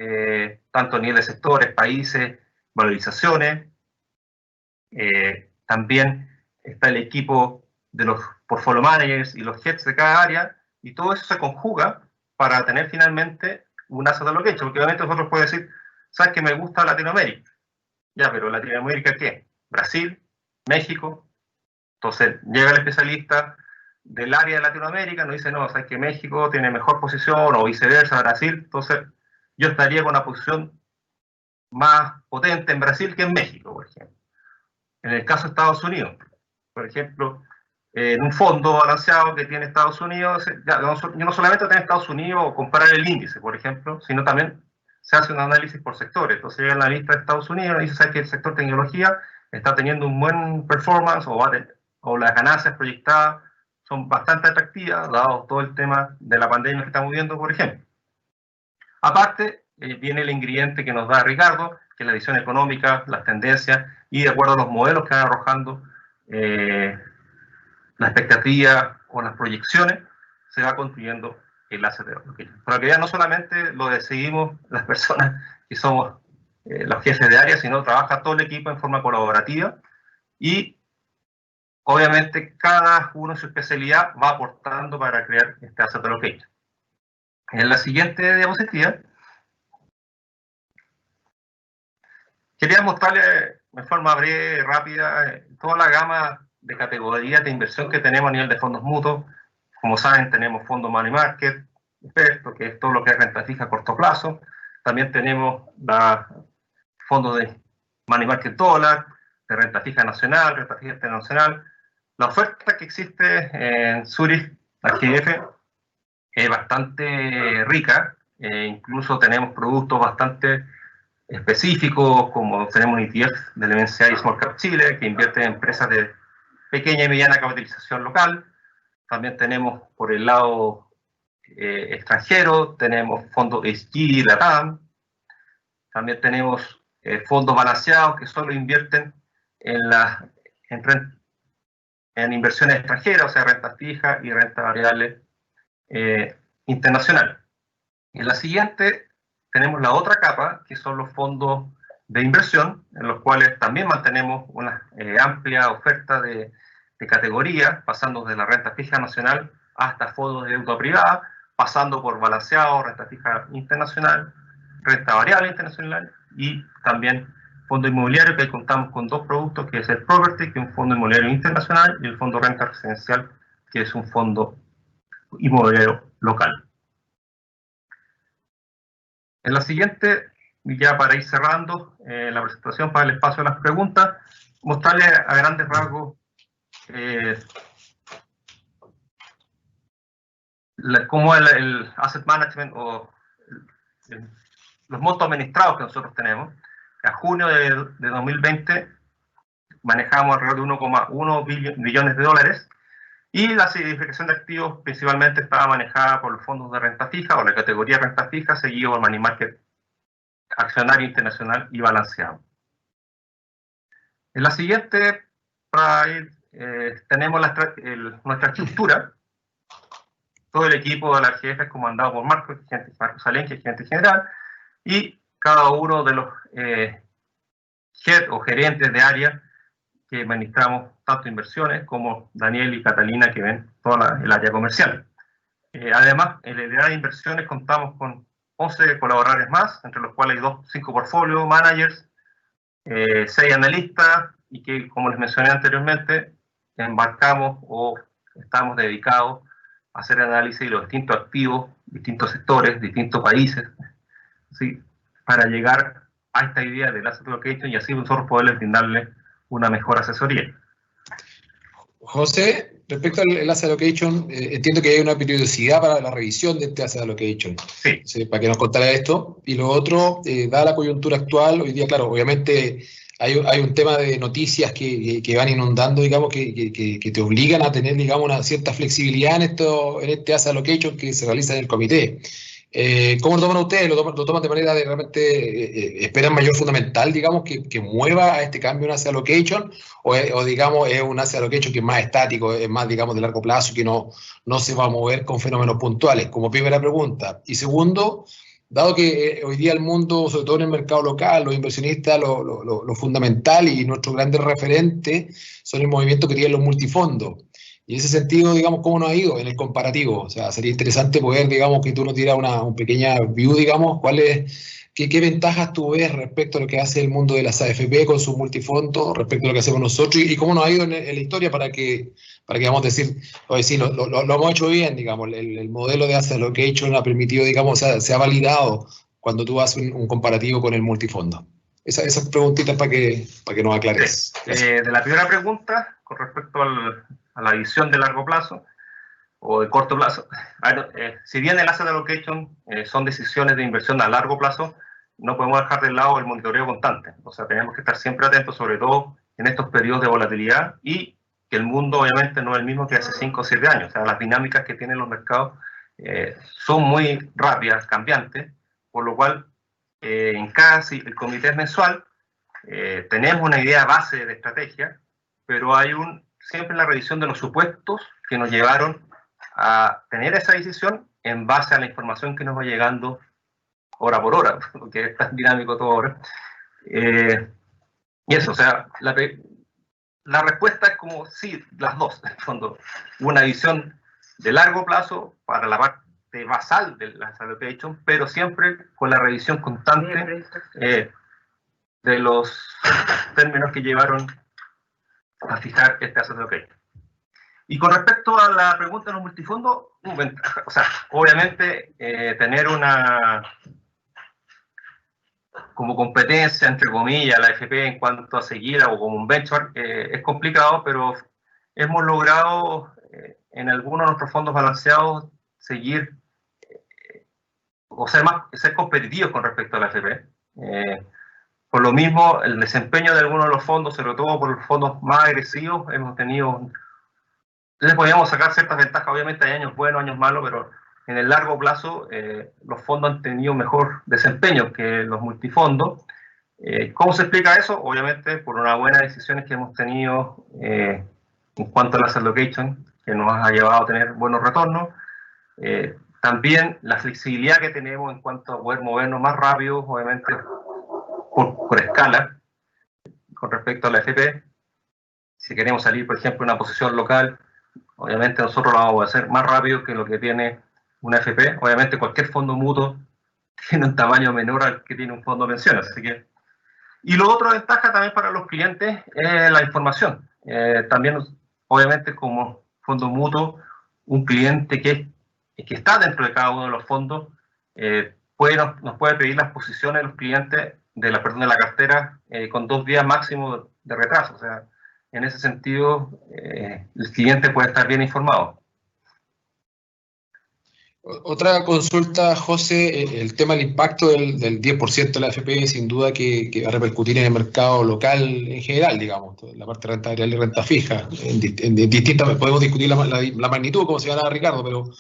D: tanto a nivel de sectores, países, valorizaciones. También está el equipo de los portfolio managers y los heads de cada área, y todo eso se conjuga para tener finalmente un asset allocation, porque obviamente nosotros podemos decir, ¿sabes que me gusta Latinoamérica? Ya, pero ¿Latinoamérica qué? Brasil, México. Entonces llega el especialista del área de Latinoamérica, nos dice, no, sabes que México tiene mejor posición, o viceversa, Brasil. Entonces yo estaría con una posición más potente en Brasil que en México, por ejemplo. En el caso de Estados Unidos, por ejemplo, en un fondo balanceado que tiene Estados Unidos, no solamente tiene Estados Unidos o comparar el índice, por ejemplo, sino también se hace un análisis por sectores. Entonces llega la lista de Estados Unidos y dice, ¿sabes que el sector tecnología está teniendo un buen performance o las ganancias proyectadas son bastante atractivas, dado todo el tema de la pandemia que estamos viviendo, por ejemplo? Aparte, viene el ingrediente que nos da Ricardo, que es la visión económica, las tendencias, y de acuerdo a los modelos que van arrojando la expectativa o las proyecciones, se va construyendo el asset allocation. Para que ya no solamente lo decidimos las personas que somos los jefes de área, sino trabaja todo el equipo en forma colaborativa y obviamente cada uno en su especialidad va aportando para crear este asset allocation. En la siguiente diapositiva quería mostrarles de forma breve, rápida, toda la gama de categorías de inversión que tenemos a nivel de fondos mutuos. Como saben, tenemos fondos money market, experto, que es todo lo que es renta fija a corto plazo. También tenemos fondos de money market dólar, de renta fija nacional, renta fija internacional. La oferta que existe en Zurich AGF es bastante rica. Incluso tenemos productos bastante específicos, como tenemos un ETF del MSCI Small Cap Chile, que invierte en empresas de pequeña y mediana capitalización local. También tenemos por el lado extranjero, tenemos fondos ESG, LATAM. También tenemos fondos balanceados que solo invierten en inversiones extranjeras, o sea, renta fija y renta variable internacional. En la siguiente tenemos la otra capa, que son los fondos de inversión, en los cuales también mantenemos una amplia oferta de categorías, pasando desde la renta fija nacional hasta fondos de deuda privada, pasando por balanceado, renta fija internacional, renta variable internacional y también fondo inmobiliario, que ahí contamos con dos productos, que es el Property, que es un fondo inmobiliario internacional, y el fondo renta residencial, que es un fondo inmobiliario local. En la siguiente, ya para ir cerrando la presentación, para el espacio de las preguntas, mostrarles a grandes rasgos cómo el asset management o los montos administrados que nosotros tenemos. A junio de 2020 manejamos alrededor de 1,1 billones de dólares y la diversificación de activos principalmente estaba manejada por los fondos de renta fija o la categoría renta fija, seguido por money market accionario internacional y balanceado. En la siguiente, tenemos nuestra estructura. Todo el equipo de la AGF es comandado por Marco Salén, que es gerente general, y cada uno de los head o gerentes de área que administramos tanto inversiones como Daniel y Catalina, que ven toda el área comercial. Además, en el área de inversiones contamos con 11 colaboradores más, entre los cuales hay 5 portfolio managers, 6 analistas, y que, como les mencioné anteriormente, embarcamos o estamos dedicados a hacer análisis de los distintos activos, distintos sectores, distintos países, ¿sí?, para llegar a esta idea del asset allocation y así nosotros poderles brindarle una mejor asesoría.
C: José, respecto al asset allocation, entiendo que hay una periodicidad para la revisión de este asset allocation.
D: Sí.
C: ¿Sí? Para que nos contara esto. Y lo otro, dada la coyuntura actual, hoy día, claro, obviamente hay un tema de noticias que van inundando, digamos, que te obligan a tener, digamos, una cierta flexibilidad en este asset allocation que se realiza en el comité. ¿Cómo lo toman ustedes? ¿Lo toman de manera de realmente esperan mayor fundamental, digamos, que mueva a este cambio un asset allocation? O digamos, es un asset allocation que es más estático, es más, digamos, de largo plazo, que no se va a mover con fenómenos puntuales? Como primera pregunta. Y segundo, dado que hoy día el mundo, sobre todo en el mercado local, los inversionistas, lo fundamental y nuestros grandes referentes son el movimiento que tienen los multifondos. Y en ese sentido, digamos, ¿cómo nos ha ido en el comparativo? O sea, sería interesante poder, digamos, que tú nos dieras una pequeña view, digamos, qué ventajas tú ves respecto a lo que hace el mundo de las AFP con sus multifondos, respecto a lo que hacemos nosotros, y cómo nos ha ido en la historia para que vamos a decir, oye, sí, lo hemos hecho bien, digamos, el modelo de asset allocation ha permitido, digamos, se ha validado cuando tú haces un comparativo con el multifondo. Esas preguntitas para que nos aclares.
D: De la primera pregunta, con respecto al la visión de largo plazo o de corto plazo. Si bien el asset allocation son decisiones de inversión a largo plazo, no podemos dejar de lado el monitoreo constante. O sea, tenemos que estar siempre atentos, sobre todo en estos periodos de volatilidad, y que el mundo obviamente no es el mismo que hace 5 o 7 años. O sea, las dinámicas que tienen los mercados son muy rápidas, cambiantes, por lo cual en cada el comité mensual tenemos una idea base de estrategia, pero hay siempre la revisión de los supuestos que nos llevaron a tener esa decisión en base a la información que nos va llegando hora por hora, porque es tan dinámico todo ahora. Y eso, o sea, la respuesta es como sí, las dos, en el fondo. Una visión de largo plazo para la parte basal de la allocation, pero siempre con la revisión constante de los términos que llevaron a fijar este asset allocation. Y con respecto a la pregunta de los multifondos, o sea, obviamente tener una como competencia, entre comillas, la AFP en cuanto a seguir o como un benchmark es complicado, pero hemos logrado en algunos de nuestros fondos balanceados seguir o ser competitivos con respecto a la AFP. Por lo mismo, el desempeño de algunos de los fondos, sobre todo por los fondos más agresivos, hemos tenido... Les podíamos sacar ciertas ventajas, obviamente hay años buenos, años malos, pero en el largo plazo los fondos han tenido mejor desempeño que los multifondos. ¿Cómo se explica eso? Obviamente por unas buenas decisiones que hemos tenido en cuanto a las allocation, que nos ha llevado a tener buenos retornos. También la flexibilidad que tenemos en cuanto a poder movernos más rápido, obviamente por escala, con respecto a la AFP. Si queremos salir, por ejemplo, de una posición local, obviamente nosotros lo vamos a hacer más rápido que lo que tiene una AFP. Obviamente cualquier fondo mutuo tiene un tamaño menor al que tiene un fondo de pensiones. Así que... Y lo otro ventaja también para los clientes es la información. También, obviamente, como fondo mutuo, un cliente que está dentro de cada uno de los fondos nos puede pedir las posiciones de los clientes de la cartera con 2 días máximo de retraso. O sea, en ese sentido, el cliente puede estar bien informado.
C: Otra consulta, José, el tema del impacto del 10% de la AFP, sin duda que va a repercutir en el mercado local en general, digamos, la parte de renta variable y renta fija. En distintas, podemos discutir la magnitud, como señalaba Ricardo, pero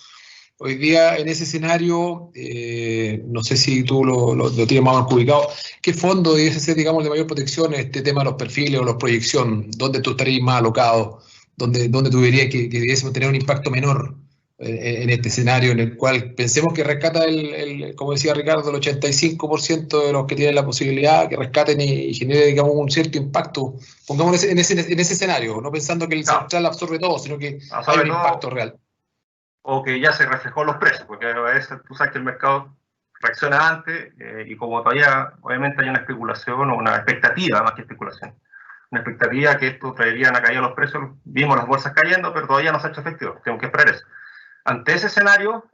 C: hoy día en ese escenario, no sé si tú lo tienes más ubicado, ¿qué fondo debiese ser, digamos, de mayor protección en este tema de los perfiles o la proyección? ¿Dónde tú estarías más alocado? ¿Dónde tú dirías que debiésemos tener un impacto menor en este escenario en el cual pensemos que rescata como decía Ricardo, el 85% de los que tienen la posibilidad que rescaten y genere, digamos, un cierto impacto? Pongámonos en ese escenario, no pensando que el central absorbe todo, sino que hay un impacto real.
D: O que ya se reflejó en los precios, porque a veces tú sabes que el mercado reacciona antes y como todavía obviamente hay una especulación o una expectativa, más que especulación, una expectativa que esto traería una caída de los precios, vimos las bolsas cayendo, pero todavía no se ha hecho efectivo, tenemos que esperar eso. Ante ese escenario,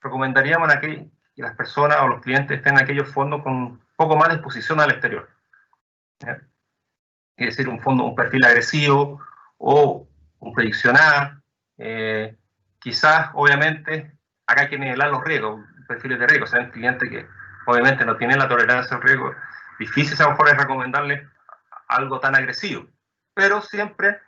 D: recomendaríamos que las personas o los clientes estén en aquellos fondos con un poco más de exposición al exterior. Es decir, un perfil agresivo o un prediccional. Quizás, obviamente, acá hay que nivelar los riesgos, perfiles de riesgo. O sea, un cliente que obviamente no tiene la tolerancia al riesgo, difícil a lo mejor es recomendarle algo tan agresivo. Pero siempre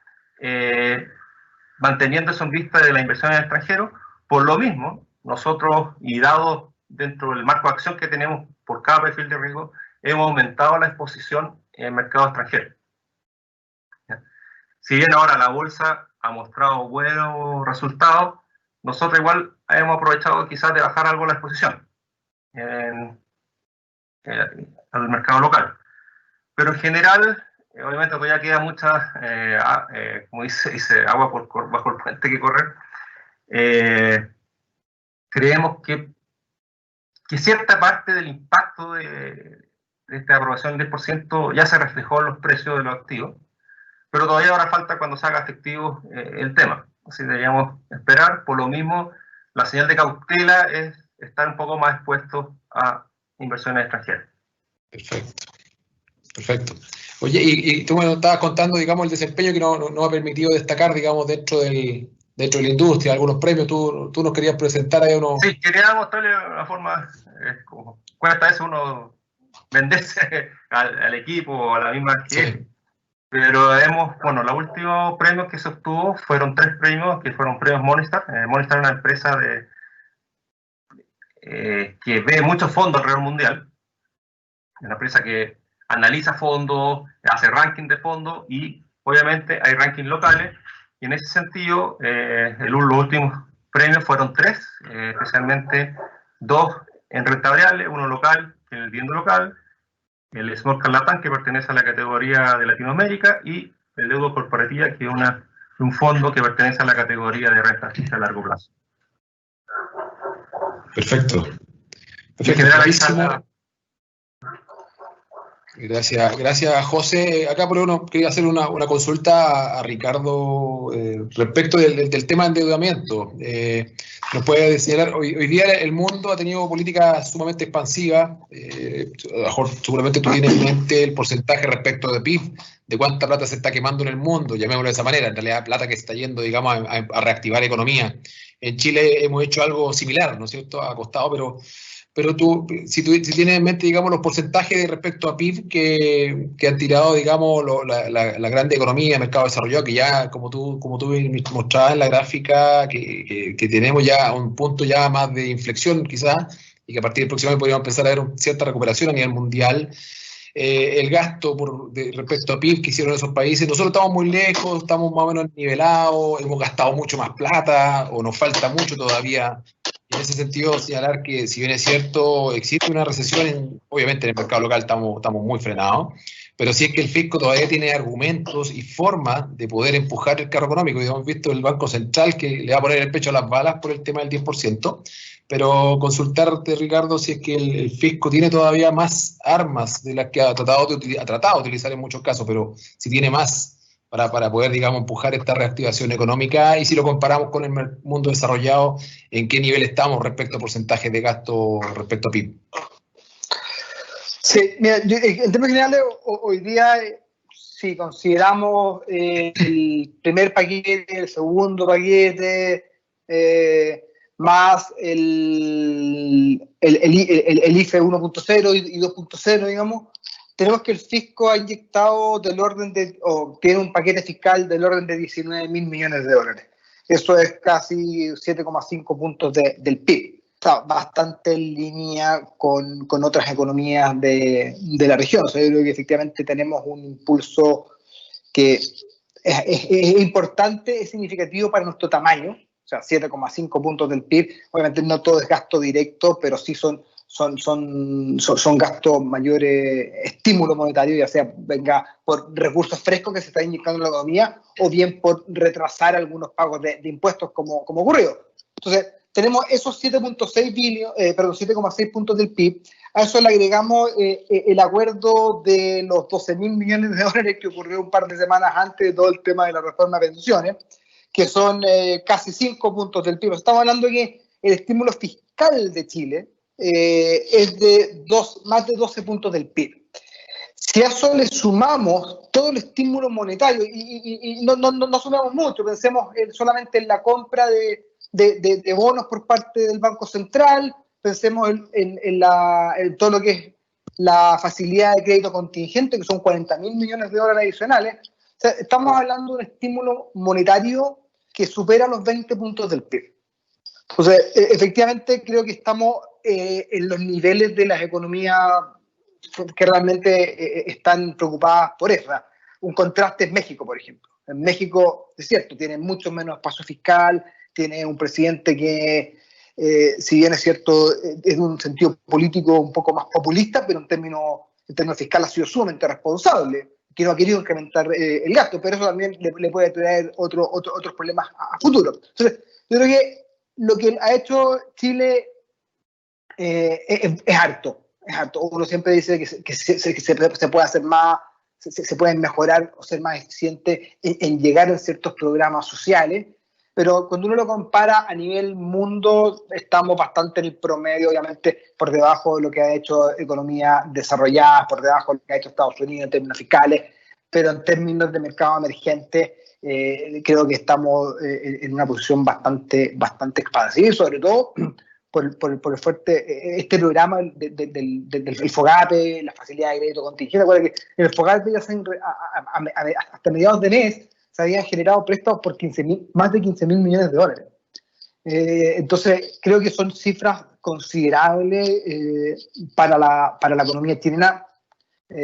D: manteniendo eso en vista de la inversión en el extranjero. Por lo mismo, nosotros, y dado dentro del marco de acción que tenemos por cada perfil de riesgo, hemos aumentado la exposición en el mercado extranjero. Si bien ahora la bolsa ha mostrado buenos resultados, nosotros igual hemos aprovechado quizás de bajar algo la exposición al mercado local. Pero en general, obviamente todavía queda mucha, como dice agua bajo el puente que correr. Creemos que cierta parte del impacto de esta aprobación del 10% ya se reflejó en los precios de los activos, pero todavía ahora falta cuando se haga efectivo el tema. Así deberíamos esperar. Por lo mismo, la señal de cautela es estar un poco más expuesto a inversiones extranjeras.
C: Perfecto. Oye, y tú me estabas contando, digamos, el desempeño que no ha permitido destacar, digamos, dentro de la industria, algunos premios. Tú nos querías presentar ahí unos...
D: Sí, quería mostrarle una forma, como cuesta eso uno venderse al equipo o a la misma gente.
C: Sí.
D: Pero bueno, los últimos premios que se obtuvo fueron 3 premios, que fueron premios Morningstar. Morningstar es una empresa que ve muchos fondos alrededor mundial. Es una empresa que analiza fondos, hace ranking de fondos y obviamente hay rankings locales. Y en ese sentido, los últimos premios fueron 3, especialmente 2 en renta variable, uno local, que es el dividendo local, el Small Cap Latam, que pertenece a la categoría de Latinoamérica, y el deuda corporativa, que es un fondo que pertenece a la categoría de renta fija a largo plazo.
C: Perfecto.
D: En general,
C: Gracias, José. Acá por uno quería hacer una consulta a Ricardo respecto del tema de endeudamiento. Nos puede señalar, hoy día el mundo ha tenido políticas sumamente expansivas. A lo mejor seguramente tú tienes en mente el porcentaje respecto de PIB, de cuánta plata se está quemando en el mundo, llamémoslo de esa manera, en realidad plata que se está yendo, digamos, a reactivar economía. En Chile hemos hecho algo similar, ¿no es cierto?, ha costado, pero si tienes en mente, digamos, los porcentajes respecto a PIB que han tirado, digamos, la grande economía, el mercado desarrollado, que ya, como tú mostrabas en la gráfica, que tenemos ya un punto ya más de inflexión, quizás, y que a partir del próximo año podríamos empezar a ver cierta recuperación a nivel mundial. El gasto respecto a PIB que hicieron esos países, nosotros estamos muy lejos, estamos más o menos nivelados, hemos gastado mucho más plata, o nos falta mucho todavía. En ese sentido, señalar que, si bien es cierto, existe una recesión, obviamente en el mercado local estamos muy frenados, pero sí es que el fisco todavía tiene argumentos y formas de poder empujar el carro económico. Y hemos visto el Banco Central que le va a poner el pecho a las balas por el tema del 10%, pero consultarte, Ricardo, si es que el fisco tiene todavía más armas de las que ha tratado de utilizar en muchos casos, pero si tiene más para poder, digamos, empujar esta reactivación económica, y si lo comparamos con el mundo desarrollado, ¿en qué nivel estamos respecto a porcentajes de gasto respecto a PIB?
B: Sí, mira, en términos generales, hoy día, si consideramos el primer paquete, el segundo paquete, más el IFE 1.0 y 2.0, digamos, tenemos que el fisco ha inyectado tiene un paquete fiscal del orden de 19.000 millones de dólares. Eso es casi 7,5 puntos del PIB. Está bastante en línea con otras economías de la región. O sea, yo creo que efectivamente tenemos un impulso que es importante, es significativo para nuestro tamaño. O sea, 7,5 puntos del PIB. Obviamente no todo es gasto directo, pero sí son gastos mayores, estímulo monetario, ya sea venga por recursos frescos que se están inyectando en la economía o bien por retrasar algunos pagos de impuestos como ocurrió. Entonces, tenemos esos 7,6 puntos del PIB. A eso le agregamos el acuerdo de los 12.000 millones de dólares que ocurrió un par de semanas antes de todo el tema de la reforma de pensiones, que son casi 5 puntos del PIB. Estamos hablando de que el estímulo fiscal de Chile es de más de 12 puntos del PIB. Si a eso le sumamos todo el estímulo monetario, y no sumamos mucho, pensemos solamente en la compra de bonos por parte del Banco Central, pensemos en todo lo que es la facilidad de crédito contingente, que son 40.000 millones de dólares adicionales. O sea, estamos hablando de un estímulo monetario que supera los 20 puntos del PIB. Entonces, efectivamente, creo que estamos en los niveles de las economías que realmente están preocupadas por eso. Un contraste es México, por ejemplo. En México, es cierto, tiene mucho menos espacio fiscal, tiene un presidente que, si bien es cierto, es de un sentido político un poco más populista, pero en términos fiscales ha sido sumamente responsable, que no ha querido incrementar el gasto, pero eso también le puede traer otros problemas a futuro. Entonces, yo creo que lo que ha hecho Chile es harto. Uno siempre dice que se puede hacer más, se pueden mejorar o ser más eficientes en llegar a ciertos programas sociales, pero cuando uno lo compara a nivel mundo, estamos bastante en el promedio, obviamente por debajo de lo que ha hecho economías desarrolladas, por debajo de lo que ha hecho Estados Unidos en términos fiscales, pero en términos de mercado emergente, creo que estamos en una posición bastante expansiva, y sobre todo por el fuerte, este programa del FOGAPE, la facilidad de crédito contingente. Acuérdate que en el FOGAPE ya hasta mediados de mes se habían generado préstamos por más de 15 mil millones de dólares. Entonces, creo que son cifras considerables para la economía chilena.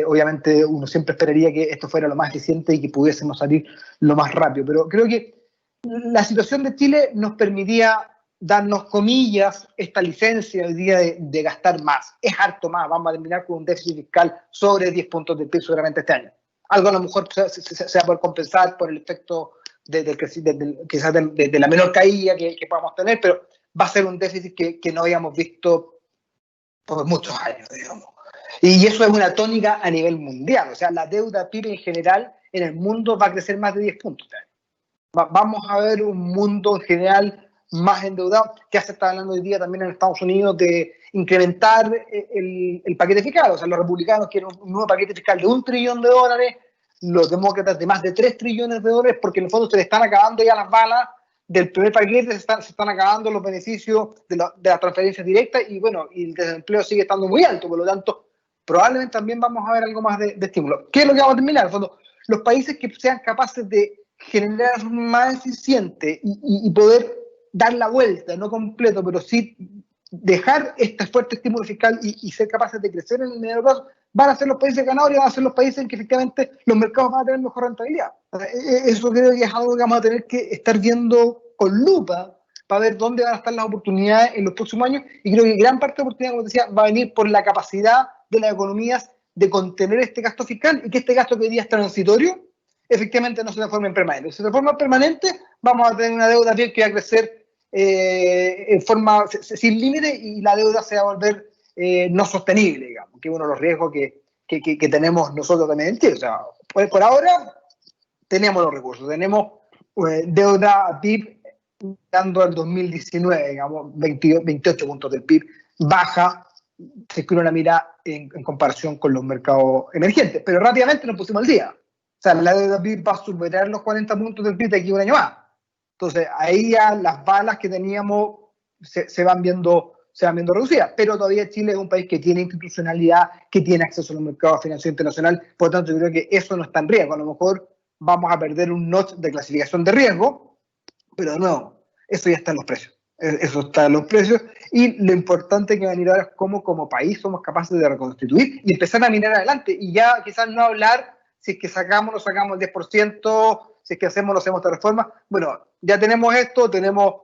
B: Obviamente, uno siempre esperaría que esto fuera lo más eficiente y que pudiésemos salir lo más rápido, pero creo que la situación de Chile nos permitía darnos, comillas, esta licencia hoy día de gastar más. Es harto más, vamos a terminar con un déficit fiscal sobre 10 puntos del PIB seguramente este año. Algo a lo mejor se va a poder compensar por el efecto quizás de la menor caída que podamos tener, pero va a ser un déficit que no habíamos visto por muchos años, digamos. Y eso es una tónica a nivel mundial. O sea, la deuda PIB en general en el mundo va a crecer más de 10 puntos. Vamos a ver un mundo en general más endeudado. Ya se está hablando hoy día también en Estados Unidos de incrementar el paquete fiscal. O sea, los republicanos quieren un nuevo paquete fiscal de $1 trillón, los demócratas de más de $3 trillones, porque en el fondo se le están acabando ya las balas del primer paquete, se están acabando los beneficios de las transferencias directas y bueno, y el desempleo sigue estando muy alto, por lo tanto, probablemente también vamos a ver algo más de estímulo. ¿Qué es lo que vamos a terminar? En el fondo, los países que sean capaces de generar más eficiente y poder dar la vuelta, no completo, pero sí dejar este fuerte estímulo fiscal y ser capaces de crecer en el medio plazo, van a ser los países ganadores y van a ser los países en que efectivamente los mercados van a tener mejor rentabilidad. Eso creo que es algo que vamos a tener que estar viendo con lupa para ver dónde van a estar las oportunidades en los próximos años, y creo que gran parte de la oportunidad, como decía, va a venir por la capacidad de las economías de contener este gasto fiscal y que este gasto que hoy día es transitorio efectivamente no se transforme en permanente. Si se transforma en permanente, vamos a tener una deuda que va a crecer en forma sin límite y la deuda se va a volver no sostenible, digamos, que es uno de los riesgos que tenemos nosotros también en Chile. O sea, por ahora tenemos los recursos, tenemos deuda PIB dando al 2019, digamos, 28 puntos del PIB, baja, si es que uno la mira en comparación con los mercados emergentes, pero rápidamente nos pusimos al día. O sea, la deuda PIB va a superar los 40 puntos del PIB de aquí a un año más. Entonces, ahí ya las balas que teníamos se van viendo reducidas, pero todavía Chile es un país que tiene institucionalidad, que tiene acceso a los mercados financieros internacionales, por lo tanto yo creo que eso no está en riesgo. A lo mejor vamos a perder un notch de clasificación de riesgo, pero de nuevo, eso ya está en los precios. Eso está en los precios, y lo importante que va a venir ahora es cómo como país somos capaces de reconstituir y empezar a mirar adelante, y ya quizás no hablar si es que sacamos o no sacamos el 10%, si es que hacemos o no hacemos esta reforma. Bueno, ya tenemos esto, tenemos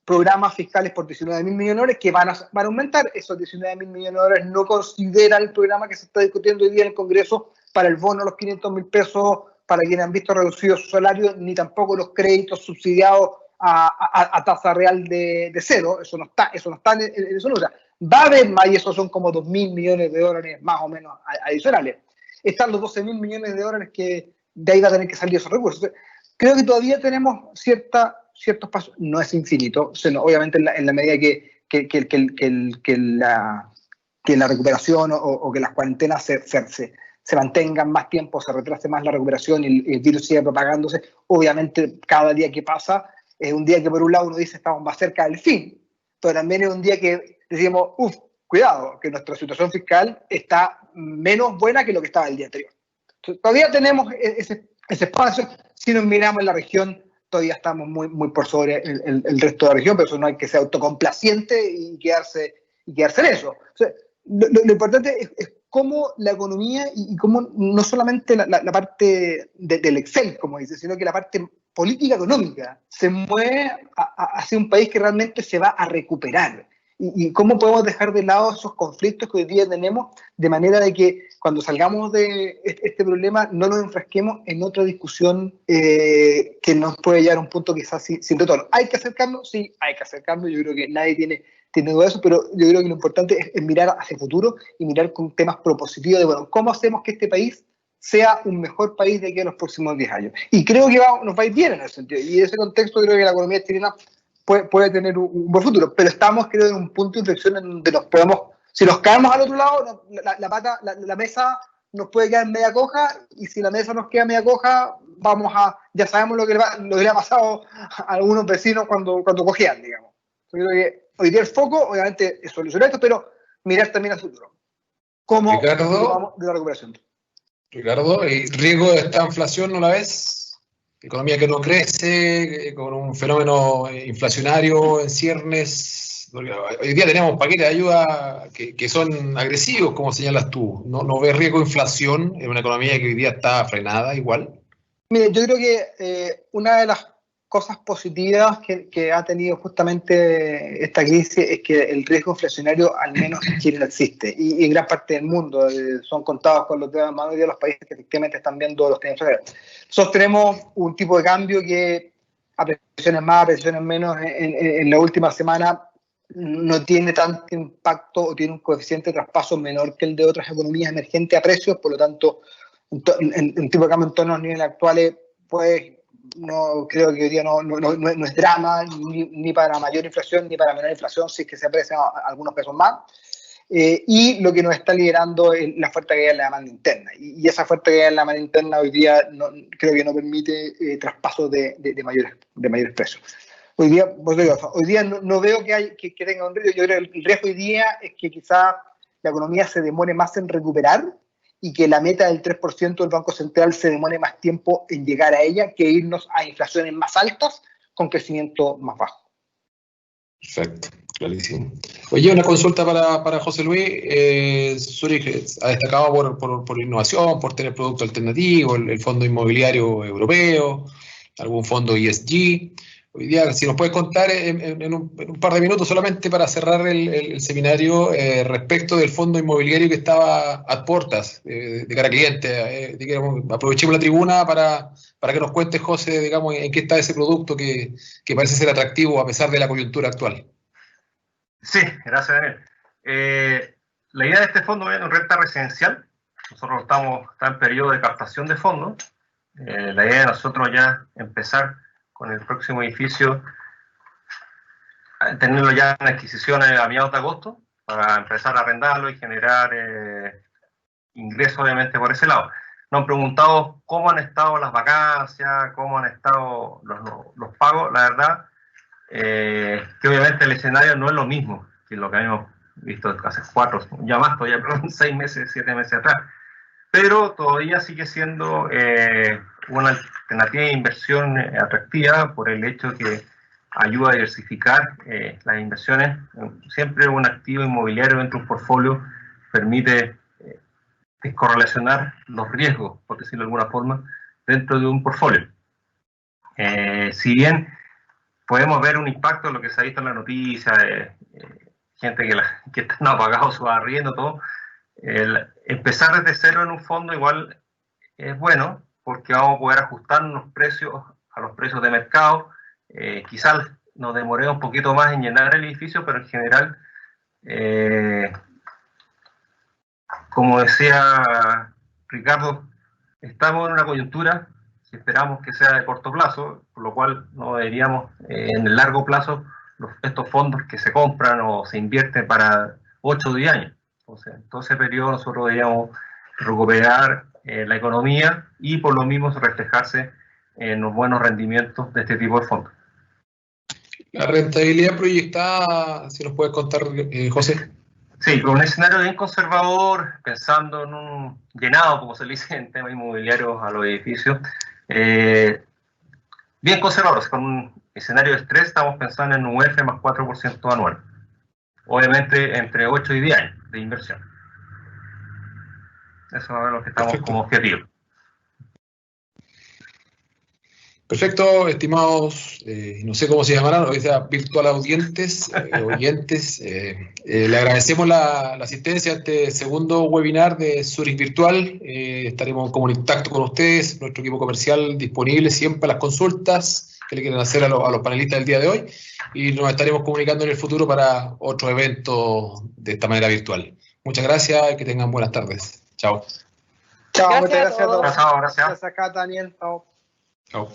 B: programas fiscales por 19 mil millones de dólares que van a aumentar. Esos 19 mil millones de dólares no consideran el programa que se está discutiendo hoy día en el Congreso para el bono a los 500 mil pesos para quienes han visto reducido su salario, ni tampoco los créditos subsidiados a tasa real de cero. Eso no está en eso no. O sea, va a haber más, y esos son como 2 mil millones de dólares más o menos adicionales. Están los 12 mil millones de dólares que de ahí va a tener que salir esos recursos. Creo que todavía tenemos ciertos pasos, no es infinito, obviamente en la medida que la recuperación o que las cuarentenas se mantengan más tiempo, se retrase más la recuperación y el virus siga propagándose, obviamente cada día que pasa es un día que por un lado uno dice estamos más cerca del fin, pero también es un día que decimos, cuidado, que nuestra situación fiscal está menos buena que lo que estaba el día anterior. Entonces, todavía tenemos ese espacio. Si nos miramos en la región, todavía estamos muy por sobre el resto de la región, pero eso no hay que ser autocomplaciente y quedarse en eso. O sea, lo importante es cómo la economía y cómo no solamente la parte del Excel, como dice, sino que la parte política económica se mueve hacia un país que realmente se va a recuperar. Y cómo podemos dejar de lado esos conflictos que hoy día tenemos, de manera de que cuando salgamos de este problema no nos enfrasquemos en otra discusión que nos puede llevar a un punto quizás sin retorno. ¿Hay que acercarnos? Sí, hay que acercarnos. Yo creo que nadie tiene duda de eso, pero yo creo que lo importante es mirar hacia el futuro y mirar con temas propositivos de, bueno, ¿cómo hacemos que este país sea un mejor país de aquí a los próximos 10 años. Y creo que nos va a ir bien en ese sentido. Y en ese contexto creo que la economía chilena puede tener un buen futuro. Pero estamos, creo, en un punto de inflexión en donde nos podemos, si nos caemos al otro lado, la mesa nos puede quedar media coja, y si la mesa nos queda media coja, ya sabemos lo que le ha pasado a algunos vecinos cuando cogían, digamos. Yo creo que hoy día el foco, obviamente, es solucionar esto, pero mirar también al futuro. ¿Cómo vamos de la recuperación?
C: Ricardo, ¿el riesgo de esta inflación no la ves? Economía que no crece, con un fenómeno inflacionario en ciernes. Hoy día tenemos paquetes de ayuda que son agresivos, como señalas tú. ¿No ves riesgo de inflación en una economía que hoy día está frenada igual?
B: Mire, yo creo que una de las cosas positivas que ha tenido justamente esta crisis es que el riesgo inflacionario, al menos en Chile, no existe. Y en gran parte del mundo, son contados con los dedos de la mano de los países que efectivamente están viendo los temas. Nosotros tenemos un tipo de cambio que, a presiones más, a presiones menos, en la última semana no tiene tanto impacto, o tiene un coeficiente de traspaso menor que el de otras economías emergentes a precios. Por lo tanto, en tipo de cambio en torno a los niveles actuales, pues no creo que hoy día no es drama, ni para mayor inflación ni para menor inflación, si es que se aprecian algunos pesos más. Y lo que nos está liderando es la fuerte caída en la demanda interna. Y esa fuerte caída en la demanda interna hoy día creo que no permite traspasos de mayores precios. Hoy día no veo que tenga un riesgo. Yo creo que el riesgo hoy día es que quizá la economía se demore más en recuperar, y que la meta del 3% del Banco Central se demore más tiempo en llegar a ella que irnos a inflaciones más altas con crecimiento más bajo.
C: Perfecto, clarísimo. Oye, una consulta para José Luis. Zurich ha destacado por innovación, por tener producto alternativo, el Fondo Inmobiliario Europeo, algún fondo ESG. Hoy día, si nos puedes contar en un par de minutos solamente para cerrar el seminario, respecto del fondo inmobiliario que estaba a puertas de cara a clientes. Aprovechemos la tribuna para que nos cuentes, José, digamos, en qué está ese producto que parece ser atractivo a pesar de la coyuntura actual.
D: Sí, gracias, Daniel. La idea de este fondo es en renta residencial. Nosotros estamos en periodo de captación de fondos. La idea de nosotros ya empezar con el próximo edificio, tenerlo ya en adquisición a mediados de agosto, para empezar a arrendarlo y generar ingresos, obviamente, por ese lado. Nos han preguntado cómo han estado las vacancias, cómo han estado los pagos. La verdad, que obviamente el escenario no es lo mismo que lo que habíamos visto hace 6 meses, 7 meses atrás. Pero todavía sigue siendo una alternativa de inversión atractiva por el hecho que ayuda a diversificar las inversiones. Siempre un activo inmobiliario dentro de un portfolio permite descorrelacionar los riesgos, por decirlo de alguna forma, dentro de un portfolio. Si bien podemos ver un impacto en lo que se ha visto en la noticia, gente que están apagados su arriendo, todo, empezar desde cero en un fondo igual es bueno, porque vamos a poder ajustar los precios a los precios de mercado. Quizás nos demoremos un poquito más en llenar el edificio, pero en general, como decía Ricardo, estamos en una coyuntura que esperamos que sea de corto plazo, por lo cual no deberíamos en el largo plazo estos fondos que se compran o se invierten para 8 o 10 años. Entonces, en todo ese periodo nosotros deberíamos recuperar la economía y por lo mismo reflejarse en los buenos rendimientos de este tipo de fondos.
C: La rentabilidad proyectada, si nos puedes contar, José.
D: Sí, con un escenario bien conservador, pensando en un llenado, como se le dice en temas inmobiliarios a los edificios, bien conservadores. Con un escenario de estrés estamos pensando en un UF más 4% anual. Obviamente entre 8 y 10 años de inversión. Eso es lo que estamos como objetivo. Perfecto,
C: estimados, no sé cómo se llamarán, o sea, virtual oyentes, le agradecemos la asistencia a este segundo webinar de Zurich Virtual. Estaremos en contacto con ustedes, nuestro equipo comercial disponible siempre a las consultas que le quieren hacer a los panelistas del día de hoy, y nos estaremos comunicando en el futuro para otro evento de esta manera virtual. Muchas gracias y que tengan buenas tardes. Chao.
B: Chao,
A: Gracias
B: muchas
A: a
B: gracias a
A: todos.
B: todos.
D: Gracias.
B: Gracias acá, Daniel. Chao.
C: Chao.